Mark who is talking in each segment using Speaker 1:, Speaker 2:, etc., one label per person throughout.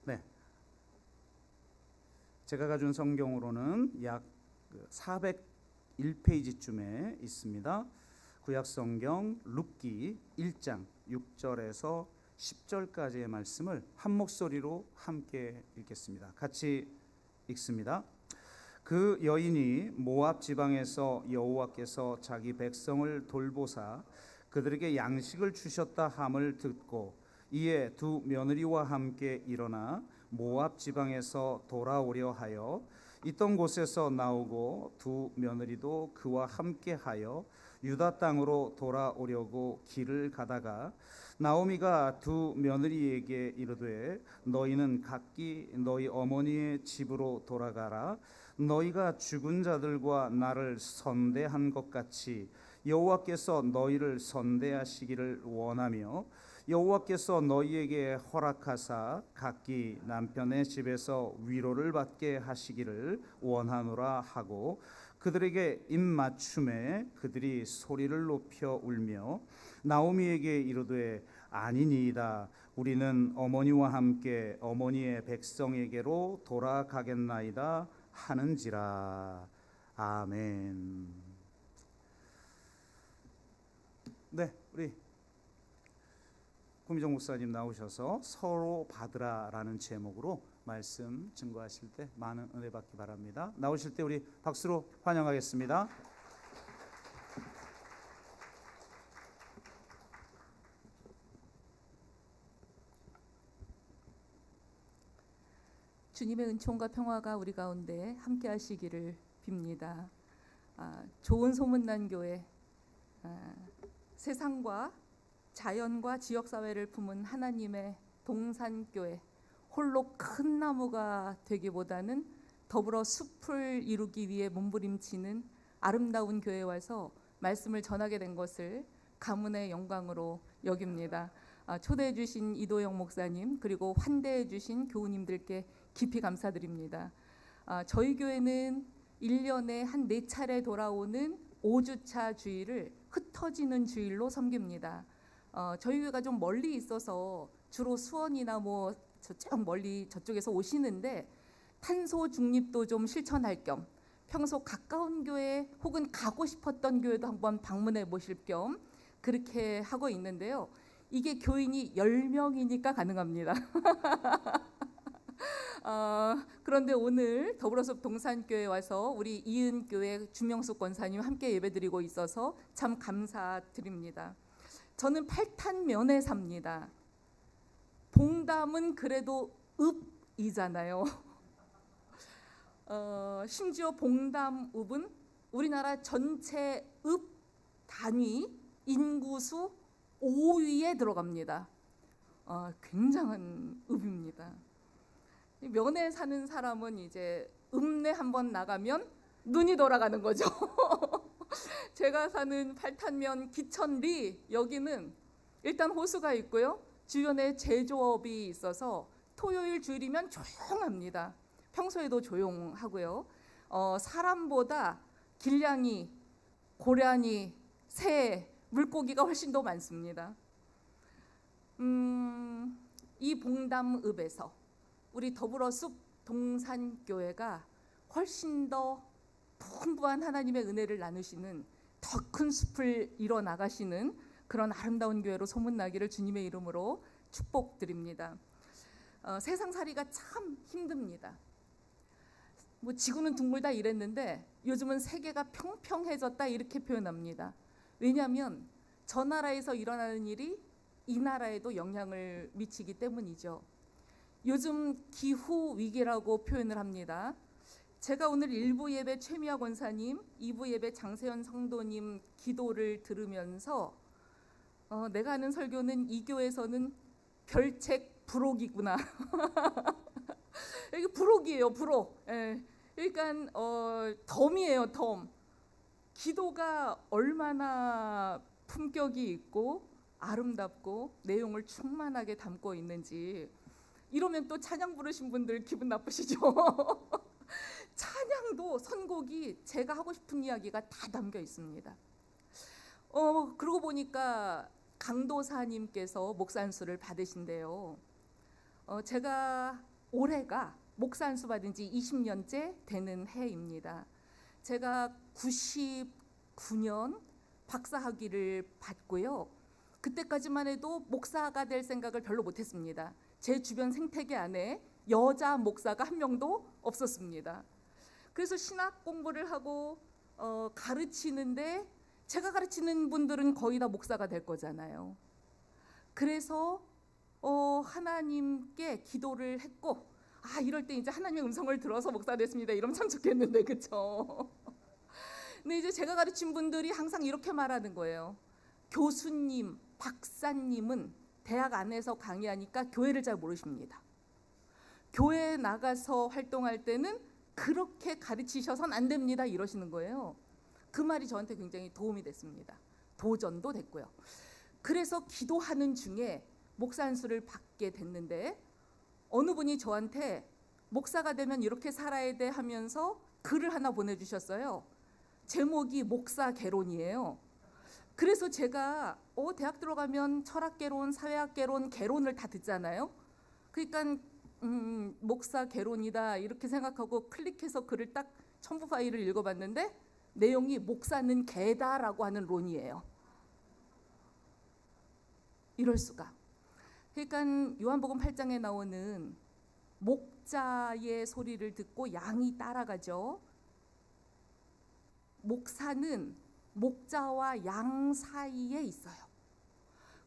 Speaker 1: 네, 제가 가진 성경으로는 약 401페이지쯤에 있습니다. 구약성경 룻기 1장 6절에서 10절까지의 말씀을 한 목소리로 함께 읽겠습니다. 같이 읽습니다. 그 여인이 모압 지방에서 여호와께서 자기 백성을 돌보사 그들에게 양식을 주셨다 함을 듣고 이에 두 며느리와 함께 일어나 모압 지방에서 돌아오려 하여 있던 곳에서 나오고 두 며느리도 그와 함께하여 유다 땅으로 돌아오려고 길을 가다가 나오미가 두 며느리에게 이르되 너희는 각기 너희 어머니의 집으로 돌아가라. 너희가 죽은 자들과 나를 선대한 것 같이 여호와께서 너희를 선대하시기를 원하며 여호와께서 너희에게 허락하사 각기 남편의 집에서 위로를 받게 하시기를 원하노라 하고 그들에게 입맞춤에 그들이 소리를 높여 울며 나오미에게 이르되 아니니이다. 우리는 어머니와 함께 어머니의 백성에게로 돌아가겠나이다 하는지라. 아멘. 네, 우리 구미정 목사님 나오셔서 서로 받으라라는 제목으로 말씀 증거하실 때 많은 은혜 받기 바랍니다. 나오실 때 우리 박수로 환영하겠습니다.
Speaker 2: 주님의 은총과 평화가 우리 가운데 함께 하시기를 빕니다. 좋은 소문난 교회, 세상과 자연과 지역사회를 품은 하나님의 동산교회, 홀로 큰 나무가 되기보다는 더불어 숲을 이루기 위해 몸부림치는 아름다운 교회에 와서 말씀을 전하게 된 것을 가문의 영광으로 여깁니다. 초대해 주신 이도영 목사님 그리고 환대해 주신 교우님들께 깊이 감사드립니다. 저희 교회는 1년에 한 4차례 돌아오는 5주차 주일을 흩어지는 주일로 섬깁니다. 저희 교회가 좀 멀리 있어서 주로 수원이나 뭐 저쪽 멀리 저쪽에서 오시는데 탄소 중립도 좀 실천할 겸 평소 가까운 교회 혹은 가고 싶었던 교회도 한번 방문해 보실 겸 그렇게 하고 있는데요. 이게 교인이 10명이니까 가능합니다. 그런데 오늘 더불어숲 동산교회 와서 우리 이은교회 주명숙 권사님 함께 예배드리고 있어서 참 감사드립니다. 저는 팔탄면에 삽니다. 봉담은 그래도 읍이잖아요. 심지어 봉담읍은 우리나라 전체 읍 단위 인구수 5위에 들어갑니다. 굉장한 읍입니다. 면에 사는 사람은 이제 읍내 한번 나가면 눈이 돌아가는 거죠. 제가 사는 팔탄면 기천리 여기는 일단 호수가 있고요. 주변에 제조업이 있어서 토요일 주일이면 조용합니다. 평소에도 조용하고요. 사람보다 길냥이, 고라니, 새, 물고기가 훨씬 더 많습니다. 이 봉담읍에서 우리 더불어숲 동산교회가 훨씬 더 풍부한 하나님의 은혜를 나누시는 더 큰 숲을 이뤄나가시는 그런 아름다운 교회로 소문나기를 주님의 이름으로 축복드립니다. 세상살이가 참 힘듭니다. 뭐 지구는 둥글다 이랬는데 요즘은 세계가 평평해졌다 이렇게 표현합니다. 왜냐하면 저 나라에서 일어나는 일이 이 나라에도 영향을 미치기 때문이죠. 요즘 기후 위기라고 표현을 합니다. 제가 오늘 1부 예배 최미아 권사님, 2부 예배 장세현 성도님 기도를 들으면서 내가 하는 설교는 이 교회에서는 별책 부록이구나. 이게 부록이에요, 부록. 그러니까 덤이에요, 덤. 기도가 얼마나 품격이 있고 아름답고 내용을 충만하게 담고 있는지. 이러면 또 찬양 부르신 분들 기분 나쁘시죠? 찬양도 선곡이 제가 하고 싶은 이야기가 다 담겨 있습니다. 그러고 보니까 강도사님께서 목산수를 받으신대요. 제가 올해가 목사 안수 받은 지 20년째 되는 해입니다. 제가 99년 박사학위를 받고요. 그때까지만 해도 목사가 될 생각을 별로 못했습니다. 제 주변 생태계 안에 여자 목사가 한 명도 없었습니다. 그래서 신학 공부를 하고 가르치는데 제가 가르치는 분들은 거의 다 목사가 될 거잖아요. 그래서 하나님께 기도를 했고, 이럴 때 이제 하나님의 음성을 들어서 목사 됐습니다. 이러면 참 좋겠는데, 그렇죠? 근데 이제 제가 가르친 분들이 항상 이렇게 말하는 거예요. 교수님, 박사님은 대학 안에서 강의하니까 교회를 잘 모르십니다. 교회에 나가서 활동할 때는 그렇게 가르치셔선 안 됩니다. 이러시는 거예요. 그 말이 저한테 굉장히 도움이 됐습니다. 도전도 됐고요. 그래서 기도하는 중에 목사 안수를 받게 됐는데 어느 분이 저한테 목사가 되면 이렇게 살아야 돼 하면서 글을 하나 보내주셨어요. 제목이 목사개론이에요. 그래서 제가 대학 들어가면 철학개론, 사회학개론, 개론을 다 듣잖아요. 그러니까 목사개론이다 이렇게 생각하고 클릭해서 글을 딱 첨부 파일을 읽어봤는데 내용이 목사는 개다라고 하는 론이에요. 이럴 수가. 그러니까 요한복음 8장에 나오는 목자의 소리를 듣고 양이 따라가죠. 목사는 목자와 양 사이에 있어요.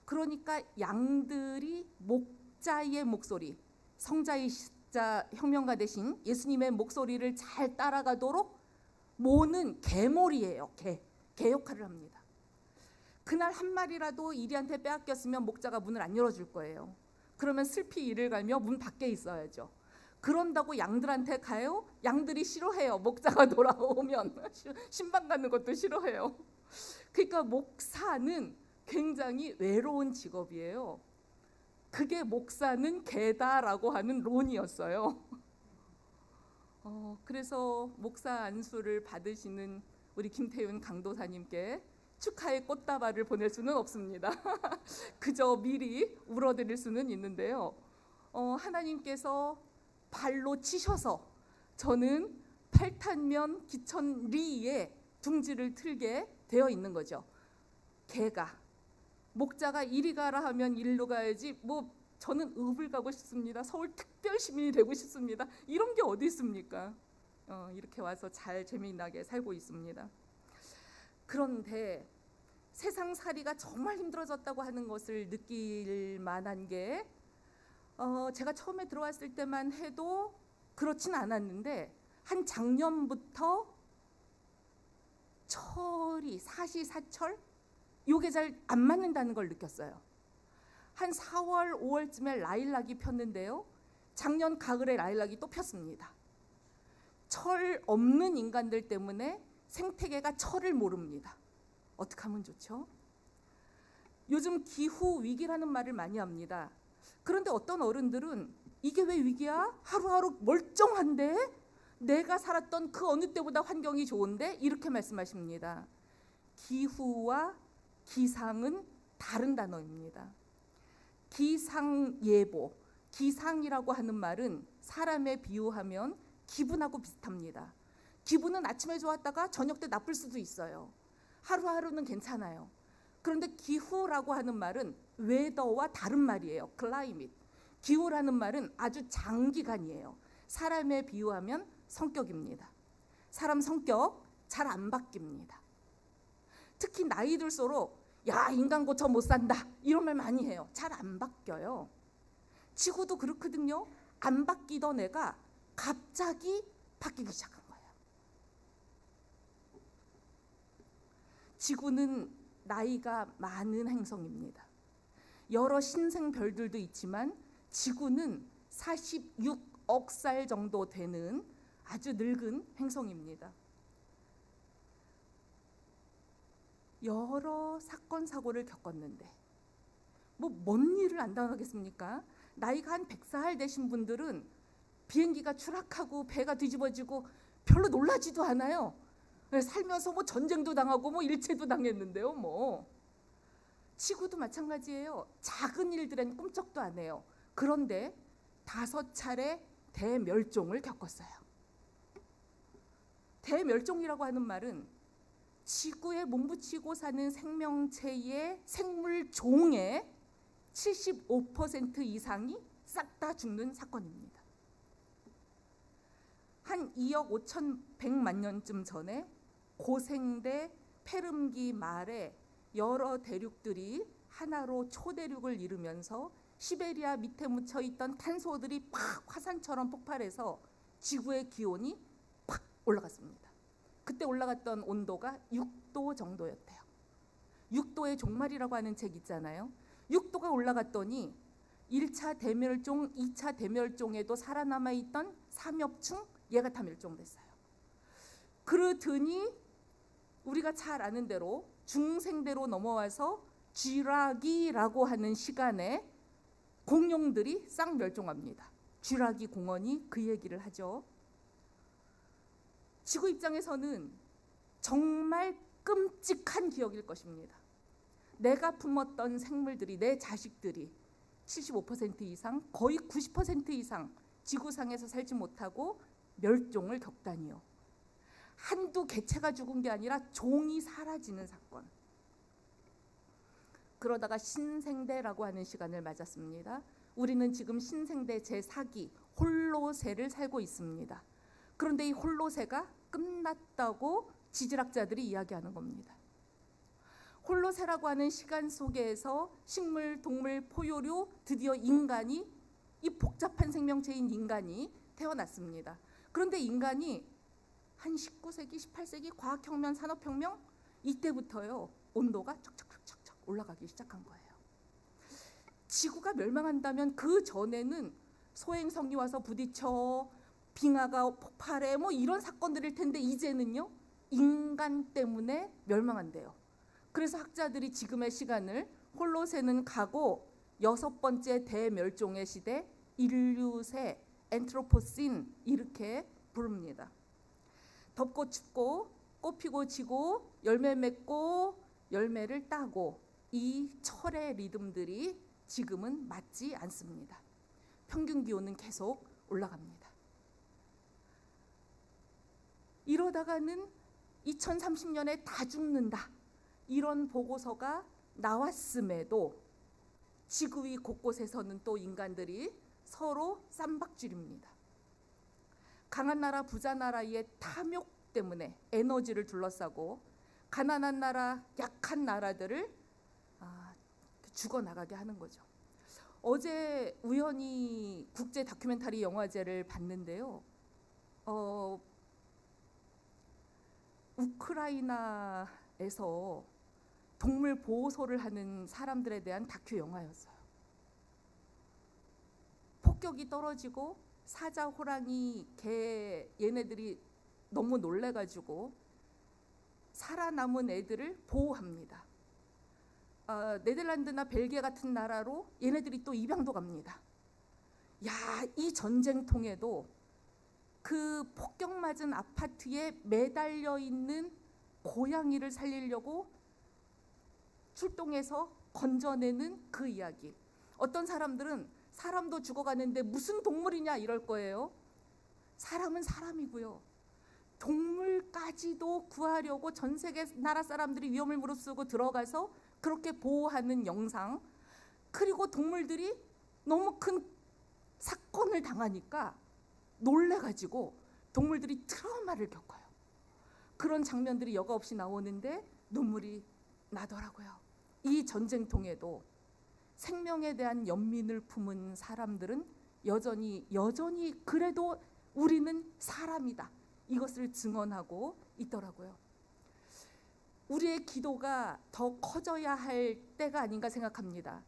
Speaker 2: 그러니까 양들이 목자의 목소리, 성자이자 혁명가 되신 예수님의 목소리를 잘 따라가도록 모는 개몰이에요. 개 역할을 합니다. 그날 한 마리라도 이리한테 빼앗겼으면 목자가 문을 안 열어줄 거예요. 그러면 슬피 이를 갈며 문 밖에 있어야죠. 그런다고 양들한테 가요? 양들이 싫어해요. 목자가 돌아오면 신방 갖는 것도 싫어해요. 그러니까 목사는 굉장히 외로운 직업이에요. 그게 목사는 개다라고 하는 론이었어요. 그래서 목사 안수를 받으시는 우리 김태윤 강도사님께 축하의 꽃다발을 보낼 수는 없습니다. 그저 미리 울어드릴 수는 있는데요. 하나님께서 발로 치셔서 저는 8탄면 기천리에 둥지를 틀게 되어 있는 거죠. 개가 목자가 이리 가라 하면 이리로 가야지 저는 읍을 가고 싶습니다. 서울 특별시민이 되고 싶습니다. 이런 게 어디 있습니까? 이렇게 와서 잘 재미나게 살고 있습니다. 그런데 세상살이가 정말 힘들어졌다고 하는 것을 느낄 만한 게 제가 처음에 들어왔을 때만 해도 그렇진 않았는데 한 작년부터 철이 사시사철 요게 잘 안 맞는다는 걸 느꼈어요. 한 4월, 5월쯤에 라일락이 폈는데요. 작년 가을에 라일락이 또 폈습니다. 철 없는 인간들 때문에 생태계가 철을 모릅니다. 어떻게 하면 좋죠? 요즘 기후 위기라는 말을 많이 합니다. 그런데 어떤 어른들은 이게 왜 위기야? 하루하루 멀쩡한데? 내가 살았던 그 어느 때보다 환경이 좋은데? 이렇게 말씀하십니다. 기후와 기상은 다른 단어입니다. 기상예보, 기상이라고 하는 말은 사람에 비유하면 기분하고 비슷합니다. 기분은 아침에 좋았다가 저녁 때 나쁠 수도 있어요. 하루하루는 괜찮아요. 그런데 기후라고 하는 말은 웨더와 다른 말이에요. climate. 기후라는 말은 아주 장기간이에요. 사람에 비유하면 성격입니다. 사람 성격 잘 안 바뀝니다. 특히 나이 들수록 야 인간 고쳐 못 산다 이런 말 많이 해요. 잘 안 바뀌어요. 지구도 그렇거든요. 안 바뀌던 애가 갑자기 바뀌기 시작한 거예요. 지구는 나이가 많은 행성입니다. 여러 신생별들도 있지만 지구는 46억 살 정도 되는 아주 늙은 행성입니다. 여러 사건 사고를 겪었는데 뭔 일을 안 당하겠습니까? 나이가 한 100살 되신 분들은 비행기가 추락하고 배가 뒤집어지고 별로 놀라지도 않아요. 살면서 전쟁도 당하고 일체도 당했는데요. 지구도 마찬가지예요. 작은 일들엔 꿈쩍도 안 해요. 그런데 5차례 대멸종을 겪었어요. 대멸종이라고 하는 말은 지구에 몸붙이고 사는 생명체의 생물종의 75% 이상이 싹 다 죽는 사건입니다. 한 2억 5,100만 년쯤 전에 고생대 페름기 말에 여러 대륙들이 하나로 초대륙을 이루면서 시베리아 밑에 묻혀있던 탄소들이 팍 화산처럼 폭발해서 지구의 기온이 팍 올라갔습니다. 그때 올라갔던 온도가 6도 정도였대요. 6도의 종말이라고 하는 책 있잖아요. 6도가 올라갔더니 1차 대멸종, 2차 대멸종에도 살아남아있던 삼엽충, 얘가 다 멸종됐어요. 그러더니 우리가 잘 아는 대로 중생대로 넘어와서 쥐라기라고 하는 시간에 공룡들이 싹 멸종합니다. 쥐라기 공원이 그 얘기를 하죠. 지구 입장에서는 정말 끔찍한 기억일 것입니다. 내가 품었던 생물들이, 내 자식들이 75% 이상, 거의 90% 이상 지구상에서 살지 못하고 멸종을 겪다니요. 한두 개체가 죽은 게 아니라 종이 사라지는 사건. 그러다가 신생대라고 하는 시간을 맞았습니다. 우리는 지금 신생대 제4기 홀로세를 살고 있습니다. 그런데 이 홀로세가 끝났다고 지질학자들이 이야기하는 겁니다. 홀로세라고 하는 시간 속에서 식물, 동물, 포유류, 드디어 인간이, 이 복잡한 생명체인 인간이 태어났습니다. 그런데 인간이 한 19세기, 18세기 과학혁명, 산업혁명 이때부터요 온도가 척척척척 올라가기 시작한 거예요. 지구가 멸망한다면 그 전에는 소행성이 와서 부딪혀 빙하가 폭발해 뭐 이런 사건들일 텐데 이제는요 인간 때문에 멸망한대요. 그래서 학자들이 지금의 시간을 홀로세는 가고 6번째 대멸종의 시대 인류세 엔트로포신 이렇게 부릅니다. 덥고 춥고 꽃 피고 지고 열매 맺고 열매를 따고 이 철의 리듬들이 지금은 맞지 않습니다. 평균 기온은 계속 올라갑니다. 이러다가는 2030년에 다 죽는다. 이런 보고서가 나왔음에도 지구 위 곳곳에서는 또 인간들이 서로 쌈박질입니다. 강한 나라, 부자 나라의 탐욕 때문에 에너지를 둘러싸고 가난한 나라, 약한 나라들을 죽어나가게 하는 거죠. 어제 우연히 국제 다큐멘터리 영화제를 봤는데요. 우크라이나에서 동물 보호소를 하는 사람들에 대한 다큐 영화였어요. 폭격이 떨어지고 사자, 호랑이, 개 얘네들이 너무 놀래가지고 살아남은 애들을 보호합니다. 네덜란드나 벨기에 같은 나라로 얘네들이 또 입양도 갑니다. 야, 이 전쟁통에도 그 폭격 맞은 아파트에 매달려 있는 고양이를 살리려고 출동해서 건져내는 그 이야기. 어떤 사람들은 사람도 죽어가는데 무슨 동물이냐 이럴 거예요. 사람은 사람이고요. 동물까지도 구하려고 전 세계 나라 사람들이 위험을 무릅쓰고 들어가서 그렇게 보호하는 영상. 그리고 동물들이 너무 큰 사건을 당하니까 놀래가지고 동물들이 트라우마를 겪어요. 그런 장면들이 여과없이 나오는데 눈물이 나더라고요. 이 전쟁통에도 생명에 대한 연민을 품은 사람들은 여전히 그래도 우리는 사람이다. 이것을 증언하고 있더라고요. 우리의 기도가 더 커져야 할 때가 아닌가 생각합니다.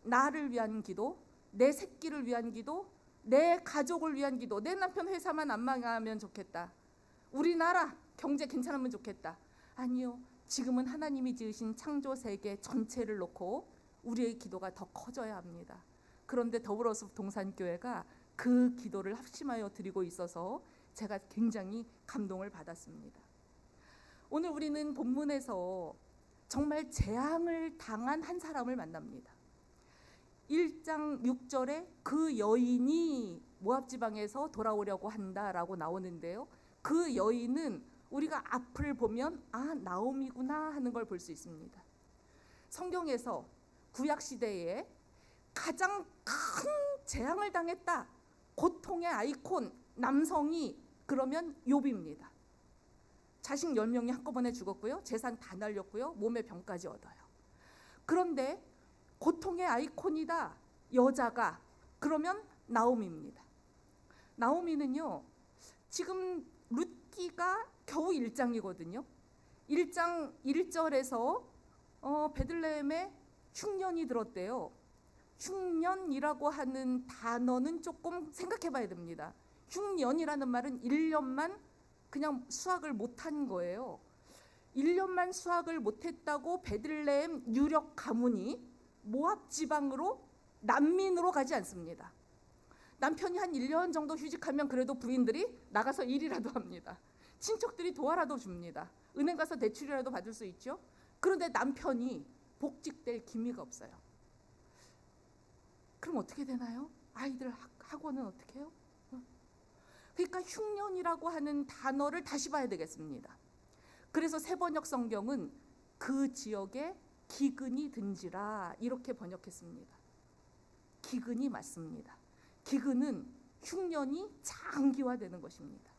Speaker 2: 나를 위한 기도, 내 새끼를 위한 기도, 내 가족을 위한 기도, 내 남편 회사만 안 망하면 좋겠다. 우리나라 경제 괜찮으면 좋겠다. 아니요. 지금은 하나님이 지으신 창조 세계 전체를 놓고 우리의 기도가 더 커져야 합니다. 그런데 더불어숲 동산교회가 그 기도를 합심하여 드리고 있어서 제가 굉장히 감동을 받았습니다. 오늘 우리는 본문에서 정말 재앙을 당한 한 사람을 만납니다. 1장 6절에 그 여인이 모압 지방에서 돌아오려고 한다라고 나오는데요. 그 여인은 우리가 앞을 보면 나오미구나 하는 걸 볼 수 있습니다. 성경에서 구약 시대에 가장 큰 재앙을 당했다, 고통의 아이콘 남성이 그러면 욥입니다. 자식 10명이 한꺼번에 죽었고요. 재산 다 날렸고요. 몸에 병까지 얻어요. 그런데 고통의 아이콘이다, 여자가 그러면 나오미입니다. 나오미는요, 지금 룻기가 겨우 1장이거든요. 1장 1절에서 베들레헴에 흉년이 들었대요. 흉년이라고 하는 단어는 조금 생각해 봐야 됩니다. 흉년이라는 말은 1년만 그냥 수확을 못한 거예요. 1년만 수확을 못했다고 베들레헴 유력 가문이 모압 지방으로 난민으로 가지 않습니다. 남편이 한 1년 정도 휴직하면 그래도 부인들이 나가서 일이라도 합니다. 친척들이 도와라도 줍니다. 은행 가서 대출이라도 받을 수 있죠. 그런데 남편이 복직될 기미가 없어요. 그럼 어떻게 되나요? 아이들 학원은 어떻게 해요? 그러니까 흉년이라고 하는 단어를 다시 봐야 되겠습니다. 그래서 새번역 성경은 그 지역에 기근이 든지라 이렇게 번역했습니다. 기근이 맞습니다. 기근은 흉년이 장기화되는 것입니다.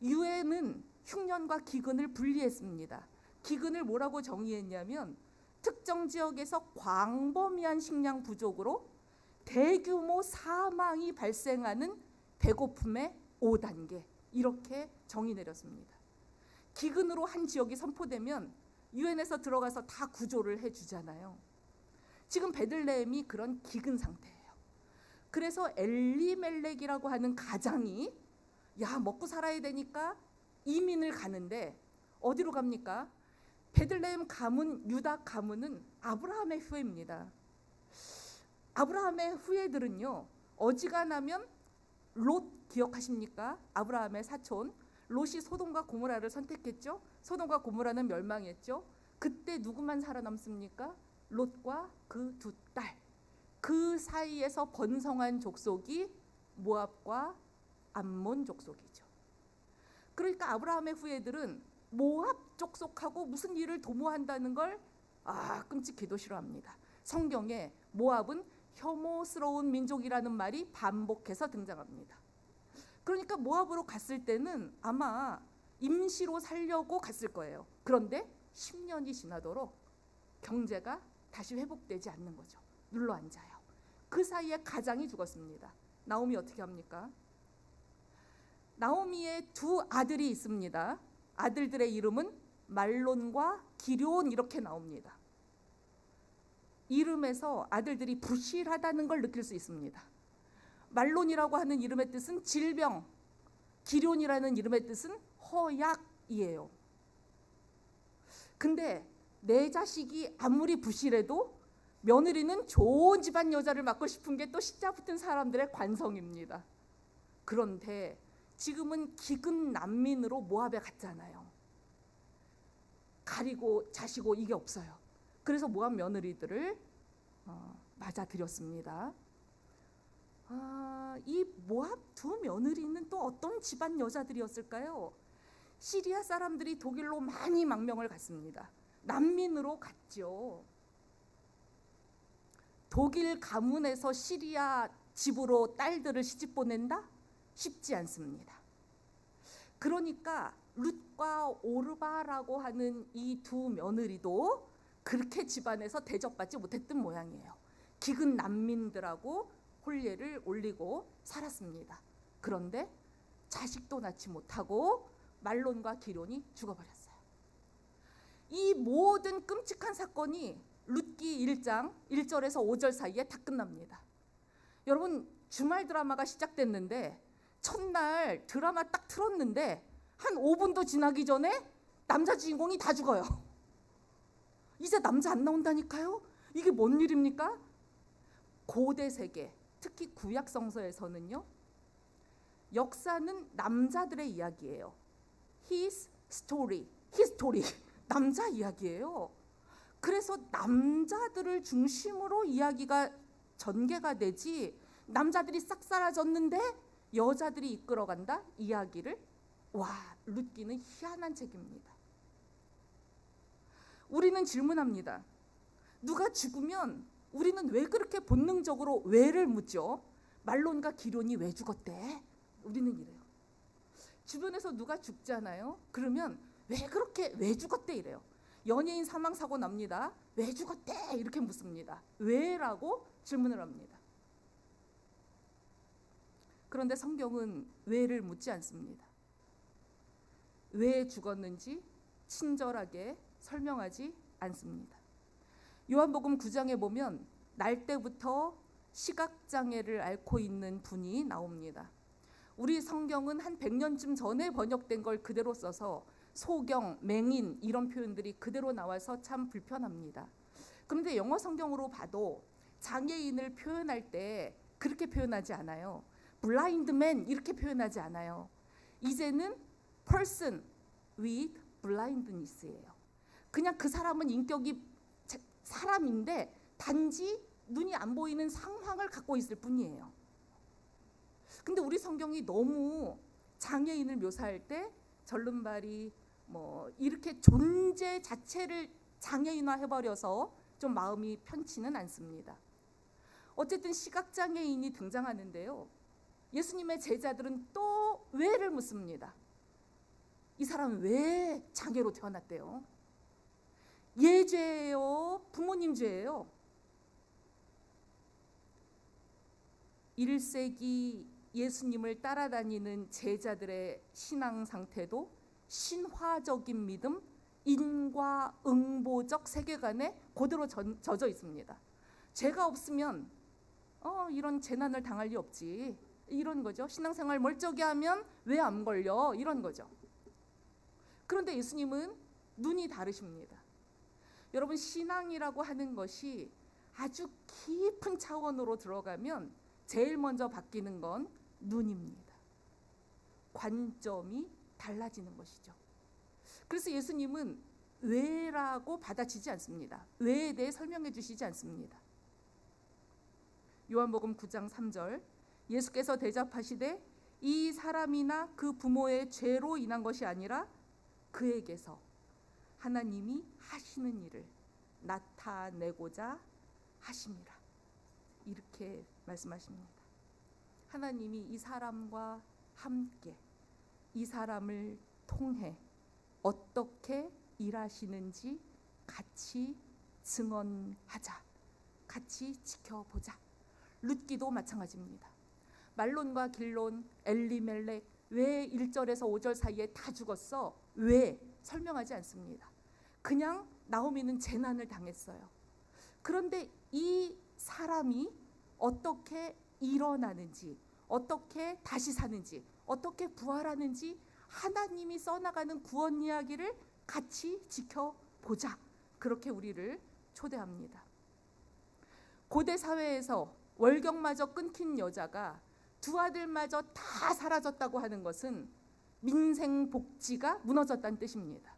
Speaker 2: 유엔은 흉년과 기근을 분리했습니다. 기근을 뭐라고 정의했냐면 특정 지역에서 광범위한 식량 부족으로 대규모 사망이 발생하는 배고픔의 5단계, 이렇게 정의 내렸습니다. 기근으로 한 지역이 선포되면 유엔에서 들어가서 다 구조를 해주잖아요. 지금 베들레헴이 그런 기근 상태예요. 그래서 엘리멜렉이라고 하는 가장이 먹고 살아야 되니까 이민을 가는데 어디로 갑니까? 베들레헴 가문, 유다 가문은 아브라함의 후예입니다. 아브라함의 후예들은요, 어지간하면 롯 기억하십니까? 아브라함의 사촌 롯이 소돔과 고모라를 선택했죠. 소돔과 고모라는 멸망했죠. 그때 누구만 살아남습니까? 롯과 그 두 딸. 그 사이에서 번성한 족속이 모압과 암몬 족속이죠. 그러니까 아브라함의 후예들은 모압 족속하고 무슨 일을 도모한다는 걸 끔찍히도 싫어합니다. 성경에 모압은 혐오스러운 민족이라는 말이 반복해서 등장합니다. 그러니까 모압으로 갔을 때는 아마 임시로 살려고 갔을 거예요. 그런데 10년이 지나도록 경제가 다시 회복되지 않는 거죠. 눌러앉아요. 그 사이에 가장이 죽었습니다. 나오미 어떻게 합니까? 나오미의 두 아들이 있습니다. 아들들의 이름은 말론과 기럧 이렇게 나옵니다. 이름에서 아들들이 부실하다는 걸 느낄 수 있습니다. 말론이라고 하는 이름의 뜻은 질병, 기럧이라는 이름의 뜻은 허약이에요. 근데 내 자식이 아무리 부실해도 며느리는 좋은 집안 여자를 맡고 싶은 게 또 시자 붙은 사람들의 관성입니다. 그런데 지금은 기근 난민으로 모압에 갔잖아요. 가리고 자시고 이게 없어요. 그래서 모압 며느리들을 맞아들였습니다. 이 모압 두 며느리는 또 어떤 집안 여자들이었을까요? 시리아 사람들이 독일로 많이 망명을 갔습니다. 난민으로 갔죠. 독일 가문에서 시리아 집으로 딸들을 시집 보낸다? 쉽지 않습니다. 그러니까 룻과 오르바라고 하는 이 두 며느리도 그렇게 집안에서 대접받지 못했던 모양이에요. 기근 난민들하고 혼례를 올리고 살았습니다. 그런데 자식도 낳지 못하고 말론과 기럧이 죽어버렸어요. 이 모든 끔찍한 사건이 룻기 1장 1절에서 5절 사이에 다 끝납니다. 여러분, 주말 드라마가 시작됐는데 첫날 드라마 딱 틀었는데 한 5분도 지나기 전에 남자 주인공이 다 죽어요. 이제 남자 안 나온다니까요? 이게 뭔 일입니까? 고대 세계, 특히 구약 성서에서는요, 역사는 남자들의 이야기예요. His story, history, 남자 이야기예요. 그래서 남자들을 중심으로 이야기가 전개가 되지 남자들이 싹 사라졌는데 여자들이 이끌어간다 이야기를. 와, 룻기는 희한한 책입니다. 우리는 질문합니다. 누가 죽으면 우리는 왜 그렇게 본능적으로 왜를 묻죠? 말론과 기론이 왜 죽었대? 우리는 이래요. 주변에서 누가 죽잖아요. 그러면 왜 죽었대 이래요. 연예인 사망 사고 납니다. 왜 죽었대? 이렇게 묻습니다. 왜라고 질문을 합니다. 그런데 성경은 왜를 묻지 않습니다. 왜 죽었는지 친절하게 설명하지 않습니다. 요한복음 9장에 보면 날 때부터 시각장애를 앓고 있는 분이 나옵니다. 우리 성경은 한 100년쯤 전에 번역된 걸 그대로 써서 소경, 맹인 이런 표현들이 그대로 나와서 참 불편합니다. 그런데 영어 성경으로 봐도 장애인을 표현할 때 그렇게 표현하지 않아요. 블라인드 맨 이렇게 표현하지 않아요. 이제는 person with blindness예요. 그냥 그 사람은 인격이 사람인데 단지 눈이 안 보이는 상황을 갖고 있을 뿐이에요. 근데 우리 성경이 너무 장애인을 묘사할 때 절름발이 뭐 이렇게 존재 자체를 장애인화 해버려서 좀 마음이 편치는 않습니다. 어쨌든 시각장애인이 등장하는데요. 예수님의 제자들은 또 왜를 묻습니다. 이 사람은 왜 장애로 태어났대요? 얘 죄예요? 부모님 죄예요? 1세기 예수님을 따라다니는 제자들의 신앙 상태도 신화적인 믿음, 인과응보적 세계관에 그대로 젖어 있습니다. 죄가 없으면 이런 재난을 당할 리 없지, 이런 거죠. 신앙생활 멀쩡히 하면 왜 안 걸려, 이런 거죠. 그런데 예수님은 눈이 다르십니다. 여러분, 신앙이라고 하는 것이 아주 깊은 차원으로 들어가면 제일 먼저 바뀌는 건 눈입니다. 관점이 달라지는 것이죠. 그래서 예수님은 왜라고 받아치지 않습니다. 왜에 대해 설명해 주시지 않습니다. 요한복음 9장 3절, 예수께서 대답하시되 이 사람이나 그 부모의 죄로 인한 것이 아니라 그에게서 하나님이 하시는 일을 나타내고자 하심이라, 이렇게 말씀하십니다. 하나님이 이 사람과 함께 이 사람을 통해 어떻게 일하시는지 같이 증언하자, 같이 지켜보자. 룻기도 마찬가지입니다. 말론과 길론, 엘리멜렉 왜 1절에서 5절 사이에 다 죽었어? 왜? 설명하지 않습니다. 그냥 나오미는 재난을 당했어요. 그런데 이 사람이 어떻게 일어나는지, 어떻게 다시 사는지, 어떻게 부활하는지 하나님이 써나가는 구원 이야기를 같이 지켜보자, 그렇게 우리를 초대합니다. 고대 사회에서 월경마저 끊긴 여자가 두 아들마저 다 사라졌다고 하는 것은 민생복지가 무너졌다는 뜻입니다.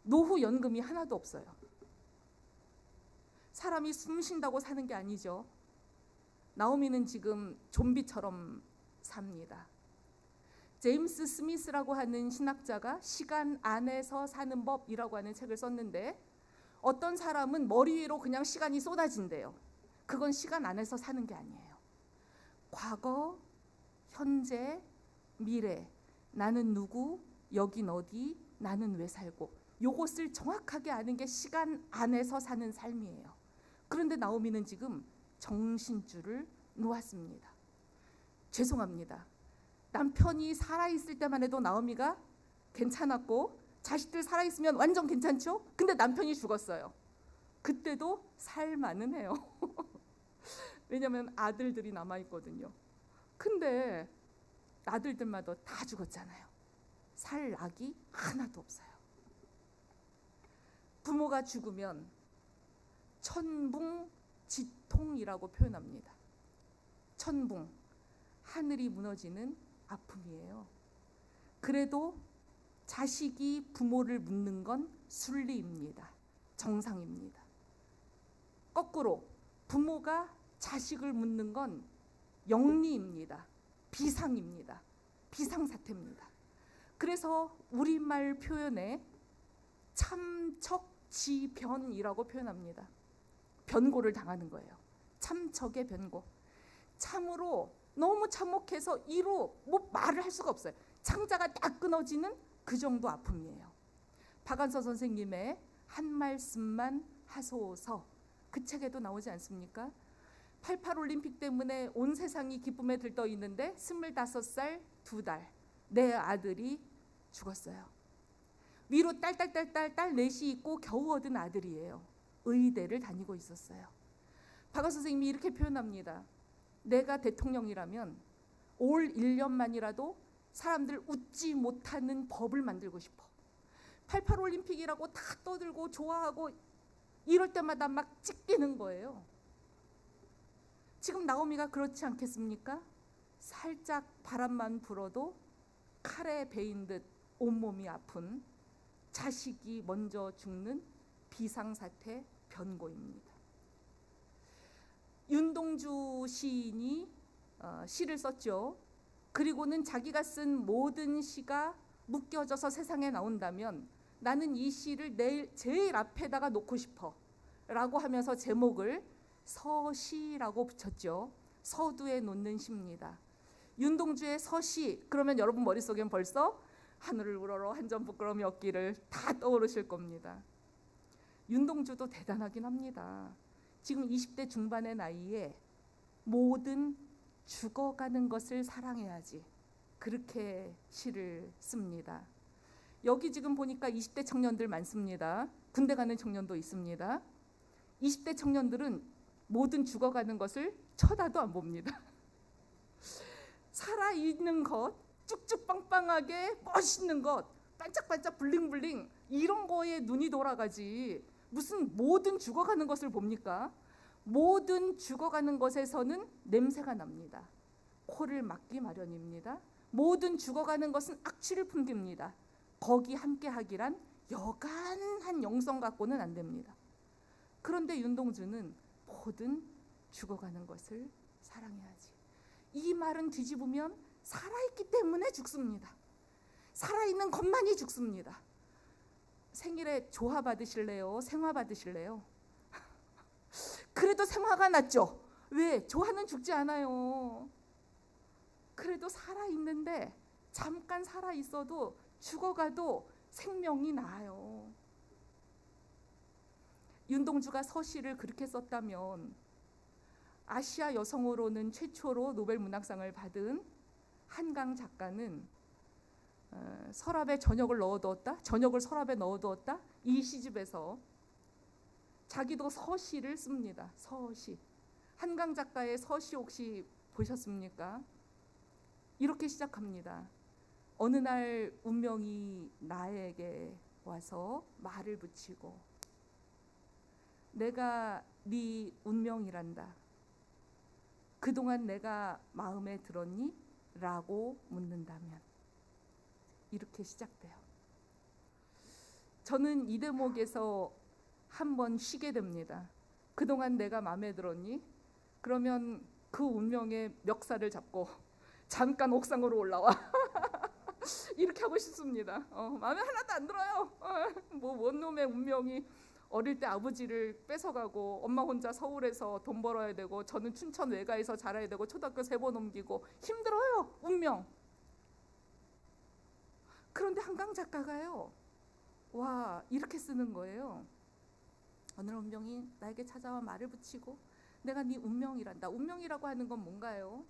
Speaker 2: 노후연금이 하나도 없어요. 사람이 숨 쉰다고 사는 게 아니죠. 나오미는 지금 좀비처럼 삽니다. 제임스 스미스라고 하는 신학자가 시간 안에서 사는 법이라고 하는 책을 썼는데, 어떤 사람은 머리 위로 그냥 시간이 쏟아진대요. 그건 시간 안에서 사는 게 아니에요. 과거, 현재, 미래, 나는 누구, 여긴 어디, 나는 왜 살고, 요것을 정확하게 아는 게 시간 안에서 사는 삶이에요. 그런데 나오미는 지금 정신줄을 놓았습니다. 죄송합니다. 남편이 살아있을 때만 해도 나오미가 괜찮았고 자식들 살아있으면 완전 괜찮죠? 근데 남편이 죽었어요. 그때도 살만은 해요. 왜냐하면 아들들이 남아있거든요. 근데 아들들마다 다 죽었잖아요. 살 낙이 하나도 없어요. 부모가 죽으면 천붕지통이라고 표현합니다. 천붕, 하늘이 무너지는 아픔이에요. 그래도 자식이 부모를 묻는 건 순리입니다. 정상입니다. 거꾸로 부모가 자식을 묻는 건 영리입니다. 비상입니다. 비상사태입니다. 그래서 우리말 표현에 참척지변이라고 표현합니다. 변고를 당하는 거예요. 참척의 변고. 참으로 너무 참혹해서 이로 말을 할 수가 없어요. 창자가 딱 끊어지는 그 정도 아픔이에요. 박완서 선생님의 한 말씀만 하소서, 그 책에도 나오지 않습니까? 88 올림픽 때문에 온 세상이 기쁨에 들떠 있는데 25살 2달 내 아들이 죽었어요. 위로 딸 넷이 있고 겨우 얻은 아들이에요. 의대를 다니고 있었어요. 박완서 선생님이 이렇게 표현합니다. 내가 대통령이라면 올 1년만이라도 사람들 웃지 못하는 법을 만들고 싶어. 88 올림픽이라고 다 떠들고 좋아하고 이럴 때마다 막 찢기는 거예요. 지금 나오미가 그렇지 않겠습니까? 살짝 바람만 불어도 칼에 베인 듯 온몸이 아픈, 자식이 먼저 죽는 비상사태 변고입니다. 윤동주 시인이 시를 썼죠. 그리고는 자기가 쓴 모든 시가 묶여져서 세상에 나온다면 나는 이 시를 제일 앞에다가 놓고 싶어 라고 하면서 제목을 서시라고 붙였죠. 서두에 놓는 시입니다. 윤동주의 서시, 그러면 여러분 머릿속엔 벌써 하늘을 우러러 한 점 부끄러움이 없기를 다 떠오르실 겁니다. 윤동주도 대단하긴 합니다. 지금 20대 중반의 나이에 모든 죽어가는 것을 사랑해야지, 그렇게 시를 씁니다. 여기 지금 보니까 20대 청년들 많습니다. 군대 가는 청년도 있습니다. 20대 청년들은 모든 죽어가는 것을 쳐다도 안 봅니다. 살아있는 것, 쭉쭉 빵빵하게 멋있는 것, 반짝반짝 블링블링 이런 거에 눈이 돌아가지 무슨 모든 죽어가는 것을 봅니까? 모든 죽어가는 것에서는 냄새가 납니다. 코를 막기 마련입니다. 모든 죽어가는 것은 악취를 풍깁니다. 거기 함께 하기란 여간한 영성 갖고는 안 됩니다. 그런데 윤동주는 모든 죽어가는 것을 사랑해야지. 이 말은 뒤집으면 살아있기 때문에 죽습니다. 살아있는 것만이 죽습니다. 생일에 조화 받으실래요? 생화 받으실래요? 그래도 생화가 낫죠. 왜? 조화는 죽지 않아요. 그래도 살아있는데 잠깐 살아있어도 죽어가도 생명이 나아요. 윤동주가 서시를 그렇게 썼다면 아시아 여성으로는 최초로 노벨 문학상을 받은 한강 작가는 서랍에 저녁을 넣어두었다, 저녁을 서랍에 넣어두었다, 이 시집에서 자기도 서시를 씁니다. 서시. 한강 작가의 서시 혹시 보셨습니까? 이렇게 시작합니다. 어느 날 운명이 나에게 와서 말을 붙이고 내가 네 운명이란다. 그동안 내가 마음에 들었니? 라고 묻는다면. 이렇게 시작돼요. 저는 이 대목에서 한번 쉬게 됩니다. 그동안 내가 마음에 들었니? 그러면 그 운명의 멱살을 잡고 잠깐 옥상으로 올라와. 이렇게 하고 싶습니다. 마음에 하나도 안 들어요. 뭔 놈의 운명이 어릴 때 아버지를 뺏어가고 엄마 혼자 서울에서 돈 벌어야 되고 저는 춘천 외가에서 자라야 되고 초등학교 3번 옮기고 힘들어요. 운명. 그런데 한강 작가가요. 와, 이렇게 쓰는 거예요. 어느 운명이 나에게 찾아와 말을 붙이고 내가 네 운명이란다. 운명이라고 하는 건 뭔가요?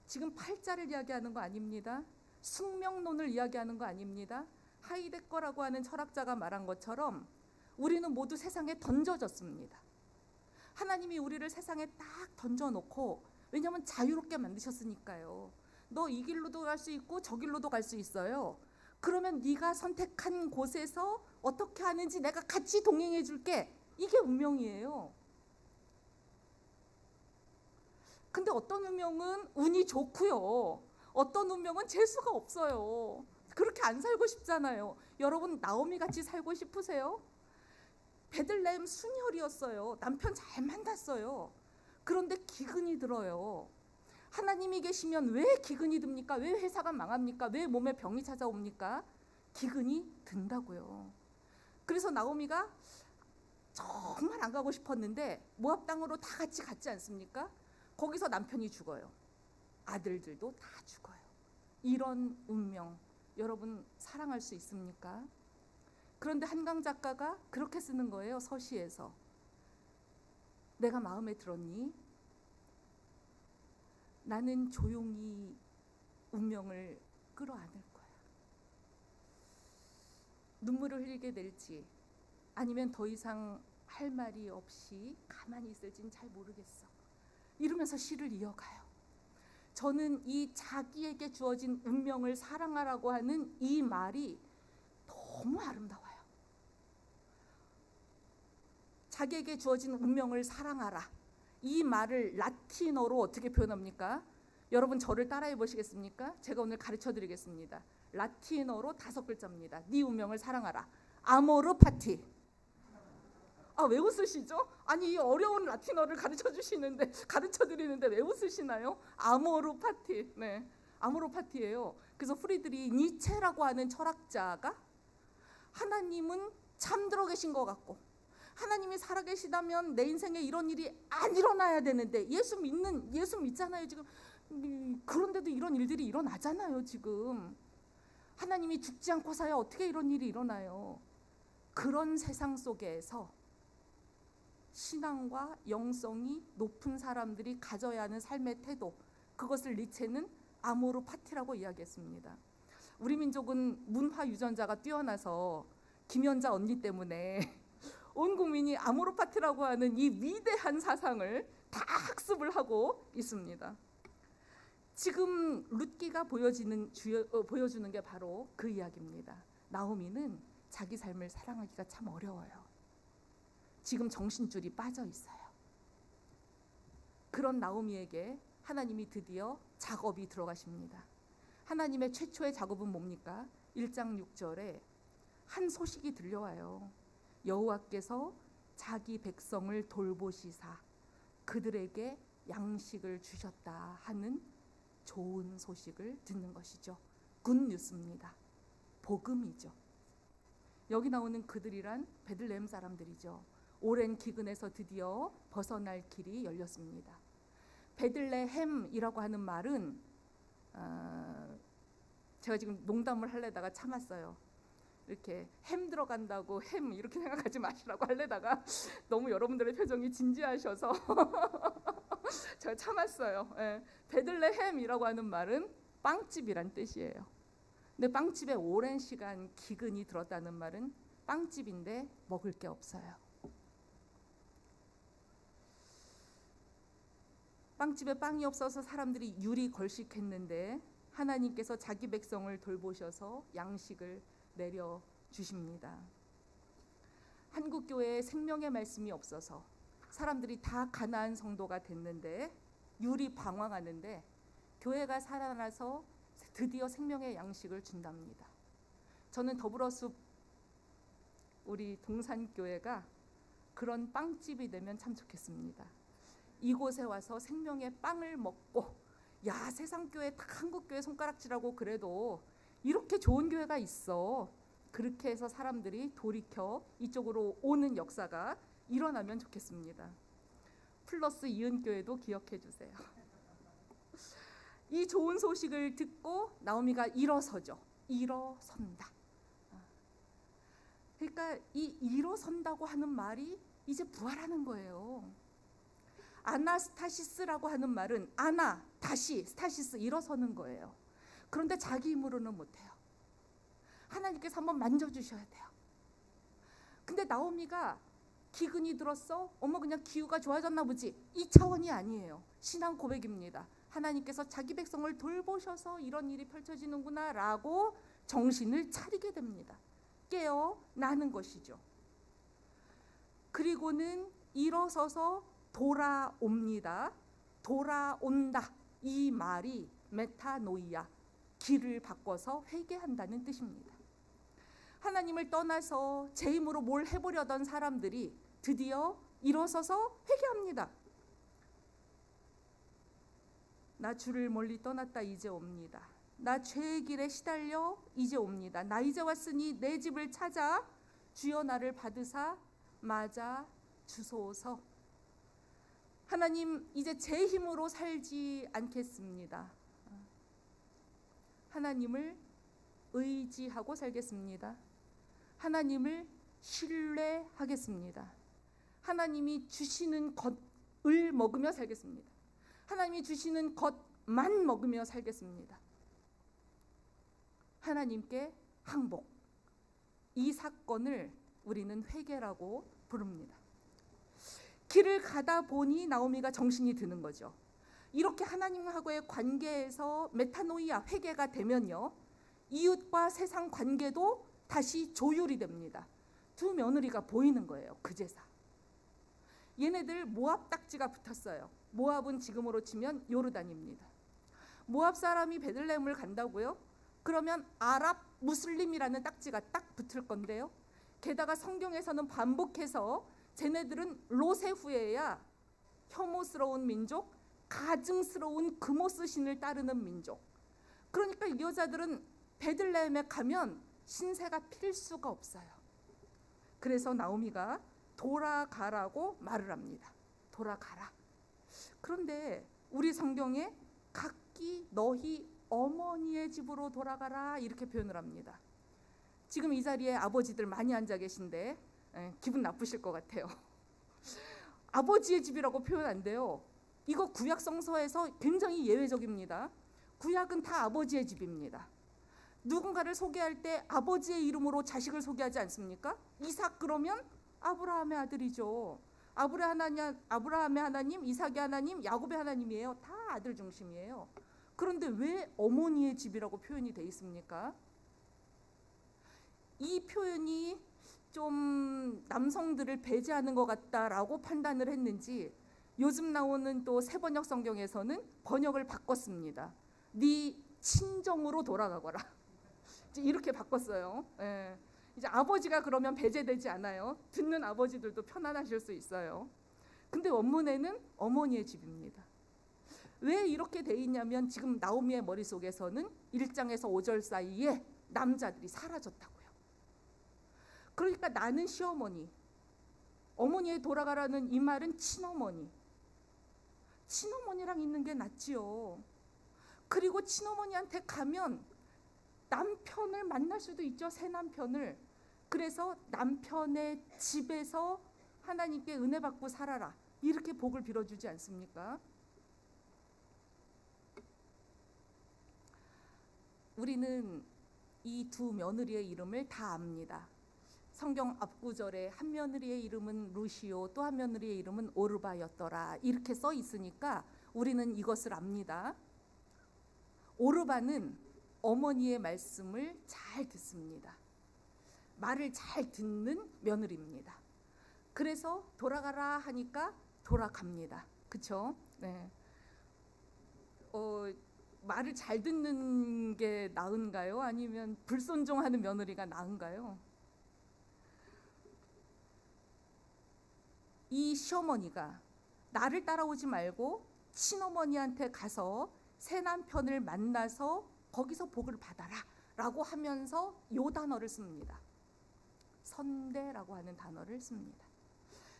Speaker 2: 지금 팔자를 이야기하는 거 아닙니다. 숙명론을 이야기하는 거 아닙니다. 하이데거라고 하는 철학자가 말한 것처럼 우리는 모두 세상에 던져졌습니다. 하나님이 우리를 세상에 딱 던져놓고, 왜냐하면 자유롭게 만드셨으니까요. 너 이 길로도 갈 수 있고 저 길로도 갈 수 있어요. 그러면 네가 선택한 곳에서 어떻게 하는지 내가 같이 동행해 줄게. 이게 운명이에요. 근데 어떤 운명은 운이 좋고요. 어떤 운명은 재수가 없어요. 그렇게 안 살고 싶잖아요. 여러분 나오미 같이 살고 싶으세요? 베들레헴 순혈이었어요. 남편 잘 만났어요. 그런데 기근이 들어요. 하나님이 계시면 왜 기근이 듭니까? 왜 회사가 망합니까? 왜 몸에 병이 찾아옵니까? 기근이 든다고요. 그래서 나오미가 정말 안 가고 싶었는데 모압 땅으로 다 같이 갔지 않습니까? 거기서 남편이 죽어요. 아들들도 다 죽어요. 이런 운명 여러분 사랑할 수 있습니까? 그런데 한강 작가가 그렇게 쓰는 거예요. 서시에서. 내가 마음에 들었니? 나는 조용히 운명을 끌어안을 거야. 눈물을 흘리게 될지 아니면 더 이상 할 말이 없이 가만히 있을지는 잘 모르겠어. 이러면서 시를 이어가요. 저는 이 자기에게 주어진 운명을 사랑하라고 하는 이 말이 너무 아름다워요. 자기에게 주어진 운명을 사랑하라. 이 말을 라틴어로 어떻게 표현합니까? 여러분 저를 따라해 보시겠습니까? 제가 오늘 가르쳐 드리겠습니다. 라틴어로 5글자입니다. 네 운명을 사랑하라. 아모르 파티. 아, 왜 웃으시죠? 아니 이 어려운 라틴어를 가르쳐 드리는데 왜 웃으시나요? 아모르 파티. 네, 아모르 파티예요. 그래서 프리드리 니체라고 하는 철학자가 하나님은 잠들어 계신 것 같고 하나님이 살아계시다면 내 인생에 이런 일이 안 일어나야 되는데 예수 믿잖아요 지금. 그런데도 이런 일들이 일어나잖아요 지금. 하나님이 죽지 않고서야 어떻게 이런 일이 일어나요? 그런 세상 속에서 신앙과 영성이 높은 사람들이 가져야 하는 삶의 태도, 그것을 니체는 아모르 파티라고 이야기했습니다. 우리 민족은 문화 유전자가 뛰어나서 김연자 언니 때문에 온 국민이 아모르 파티라고 하는 이 위대한 사상을 다 학습을 하고 있습니다. 지금 룻기가 보여주는 게 바로 그 이야기입니다. 나오미는 자기 삶을 사랑하기가 참 어려워요. 지금 정신줄이 빠져 있어요. 그런 나오미에게 하나님이 드디어 작업이 들어가십니다. 하나님의 최초의 작업은 뭡니까? 1장 6절에 한 소식이 들려와요. 여호와께서 자기 백성을 돌보시사 그들에게 양식을 주셨다 하는 좋은 소식을 듣는 것이죠. 굿뉴스입니다. 복음이죠. 여기 나오는 그들이란 베들레헴 사람들이죠. 오랜 기근에서 드디어 벗어날 길이 열렸습니다. 베들레헴이라고 하는 말은 제가 지금 농담을 하려다가 참았어요. 이렇게 햄 들어간다고 햄 이렇게 생각하지 마시라고 하려다가 너무 여러분들의 표정이 진지하셔서 제가 참았어요. 예. 베들레헴이라고 하는 말은 빵집이란 뜻이에요. 근데 빵집에 오랜 시간 기근이 들었다는 말은 빵집인데 먹을 게 없어요. 빵집에 빵이 없어서 사람들이 유리 걸식했는데 하나님께서 자기 백성을 돌보셔서 양식을 내려주십니다. 한국 교회에 생명의 말씀이 없어서 사람들이 다 가나안 성도가 됐는데 유리 방황하는데 교회가 살아나서 드디어 생명의 양식을 준답니다. 저는 더불어숲 우리 동산교회가 그런 빵집이 되면 참 좋겠습니다. 이곳에 와서 생명의 빵을 먹고 야 세상교회 다 한국교회 손가락질하고 그래도 이렇게 좋은 교회가 있어. 그렇게 해서 사람들이 돌이켜 이쪽으로 오는 역사가 일어나면 좋겠습니다. 플러스 이은교회도 기억해 주세요. 이 좋은 소식을 듣고 나오미가 일어서죠. 일어선다. 그러니까 이 일어선다고 하는 말이 이제 부활하는 거예요. 아나스타시스라고 하는 말은 아나, 다시, 스타시스, 일어서는 거예요. 그런데 자기 힘으로는 못해요. 하나님께서 한번 만져주셔야 돼요. 근데 나오미가 기근이 들었어? 어머 그냥 기후가 좋아졌나 보지. 이 차원이 아니에요. 신앙 고백입니다. 하나님께서 자기 백성을 돌보셔서 이런 일이 펼쳐지는구나 라고 정신을 차리게 됩니다. 깨어나는 것이죠. 그리고는 일어서서 돌아옵니다. 돌아온다. 이 말이 메타노이아, 길을 바꿔서 회개한다는 뜻입니다. 하나님을 떠나서 제 힘으로 뭘 해보려던 사람들이 드디어 일어서서 회개합니다. 나 주를 멀리 떠났다 이제 옵니다. 나 죄의 길에 시달려 이제 옵니다. 나 이제 왔으니 내 집을 찾아 주여 나를 받으사 맞아 주소서. 하나님, 이제 제 힘으로 살지 않겠습니다. 하나님을 의지하고 살겠습니다. 하나님을 신뢰하겠습니다. 하나님이 주시는 것을 먹으며 살겠습니다. 하나님이 주시는 것만 먹으며 살겠습니다. 하나님께 항복. 이 사건을 우리는 회개라고 부릅니다. 길을 가다 보니 나오미가 정신이 드는 거죠. 이렇게 하나님하고의 관계에서 메타노이아, 회개가 되면요, 이웃과 세상 관계도 다시 조율이 됩니다. 두 며느리가 보이는 거예요. 그제서 얘네들 모압 딱지가 붙었어요. 모압은 지금으로 치면 요르단입니다. 모압 사람이 베들레헴을 간다고요? 그러면 아랍 무슬림이라는 딱지가 딱 붙을 건데요. 게다가 성경에서는 반복해서 쟤네들은 롯의 후예야, 혐오스러운 민족, 가증스러운 그모스 신을 따르는 민족. 그러니까 이 여자들은 베들레헴에 가면 신세가 필수가 없어요. 그래서 나오미가 돌아가라고 말을 합니다. 돌아가라. 그런데 우리 성경에 각기 너희 어머니의 집으로 돌아가라 이렇게 표현을 합니다. 지금 이 자리에 아버지들 많이 앉아 계신데 기분 나쁘실 것 같아요. 아버지의 집이라고 표현 안 돼요. 이거 구약 성서에서 굉장히 예외적입니다. 구약은 다 아버지의 집입니다. 누군가를 소개할 때 아버지의 이름으로 자식을 소개하지 않습니까? 이삭 그러면 아브라함의 아들이죠. 아브라함의 하나님, 이삭의 하나님, 야곱의 하나님이에요. 다 아들 중심이에요. 그런데 왜 어머니의 집이라고 표현이 돼 있습니까? 이 표현이 좀 남성들을 배제하는 것 같다라고 판단을 했는지 요즘 나오는 또 새번역 성경에서는 번역을 바꿨습니다. 네 친정으로 돌아가거라. 이렇게 바꿨어요. 예. 이제 아버지가 그러면 배제되지 않아요. 듣는 아버지들도 편안하실 수 있어요. 근데 원문에는 어머니의 집입니다. 왜 이렇게 돼 있냐면 지금 나오미의 머릿속에서는 1장에서 5절 사이에 남자들이 사라졌다고요. 그러니까 나는 시어머니, 어머니에 돌아가라는 이 말은 친어머니랑 있는 게 낫지요. 그리고 친어머니한테 가면 남편을 만날 수도 있죠. 새 남편을. 그래서 남편의 집에서 하나님께 은혜 받고 살아라 이렇게 복을 빌어주지 않습니까? 우리는 이 두 며느리의 이름을 다 압니다. 성경 앞구절에 한 며느리의 이름은 루시오, 또 한 며느리의 이름은 오르바였더라 이렇게 써 있으니까 우리는 이것을 압니다. 오르바는 어머니의 말씀을 잘 듣습니다. 말을 잘 듣는 며느리입니다. 그래서 돌아가라 하니까 돌아갑니다. 그렇죠? 네. 말을 잘 듣는 게 나은가요? 아니면 불순종하는 며느리가 나은가요? 이 시어머니가 나를 따라오지 말고 친어머니한테 가서 새 남편을 만나서 거기서 복을 받아라 라고 하면서 요 단어를 씁니다. 선대라고 하는 단어를 씁니다.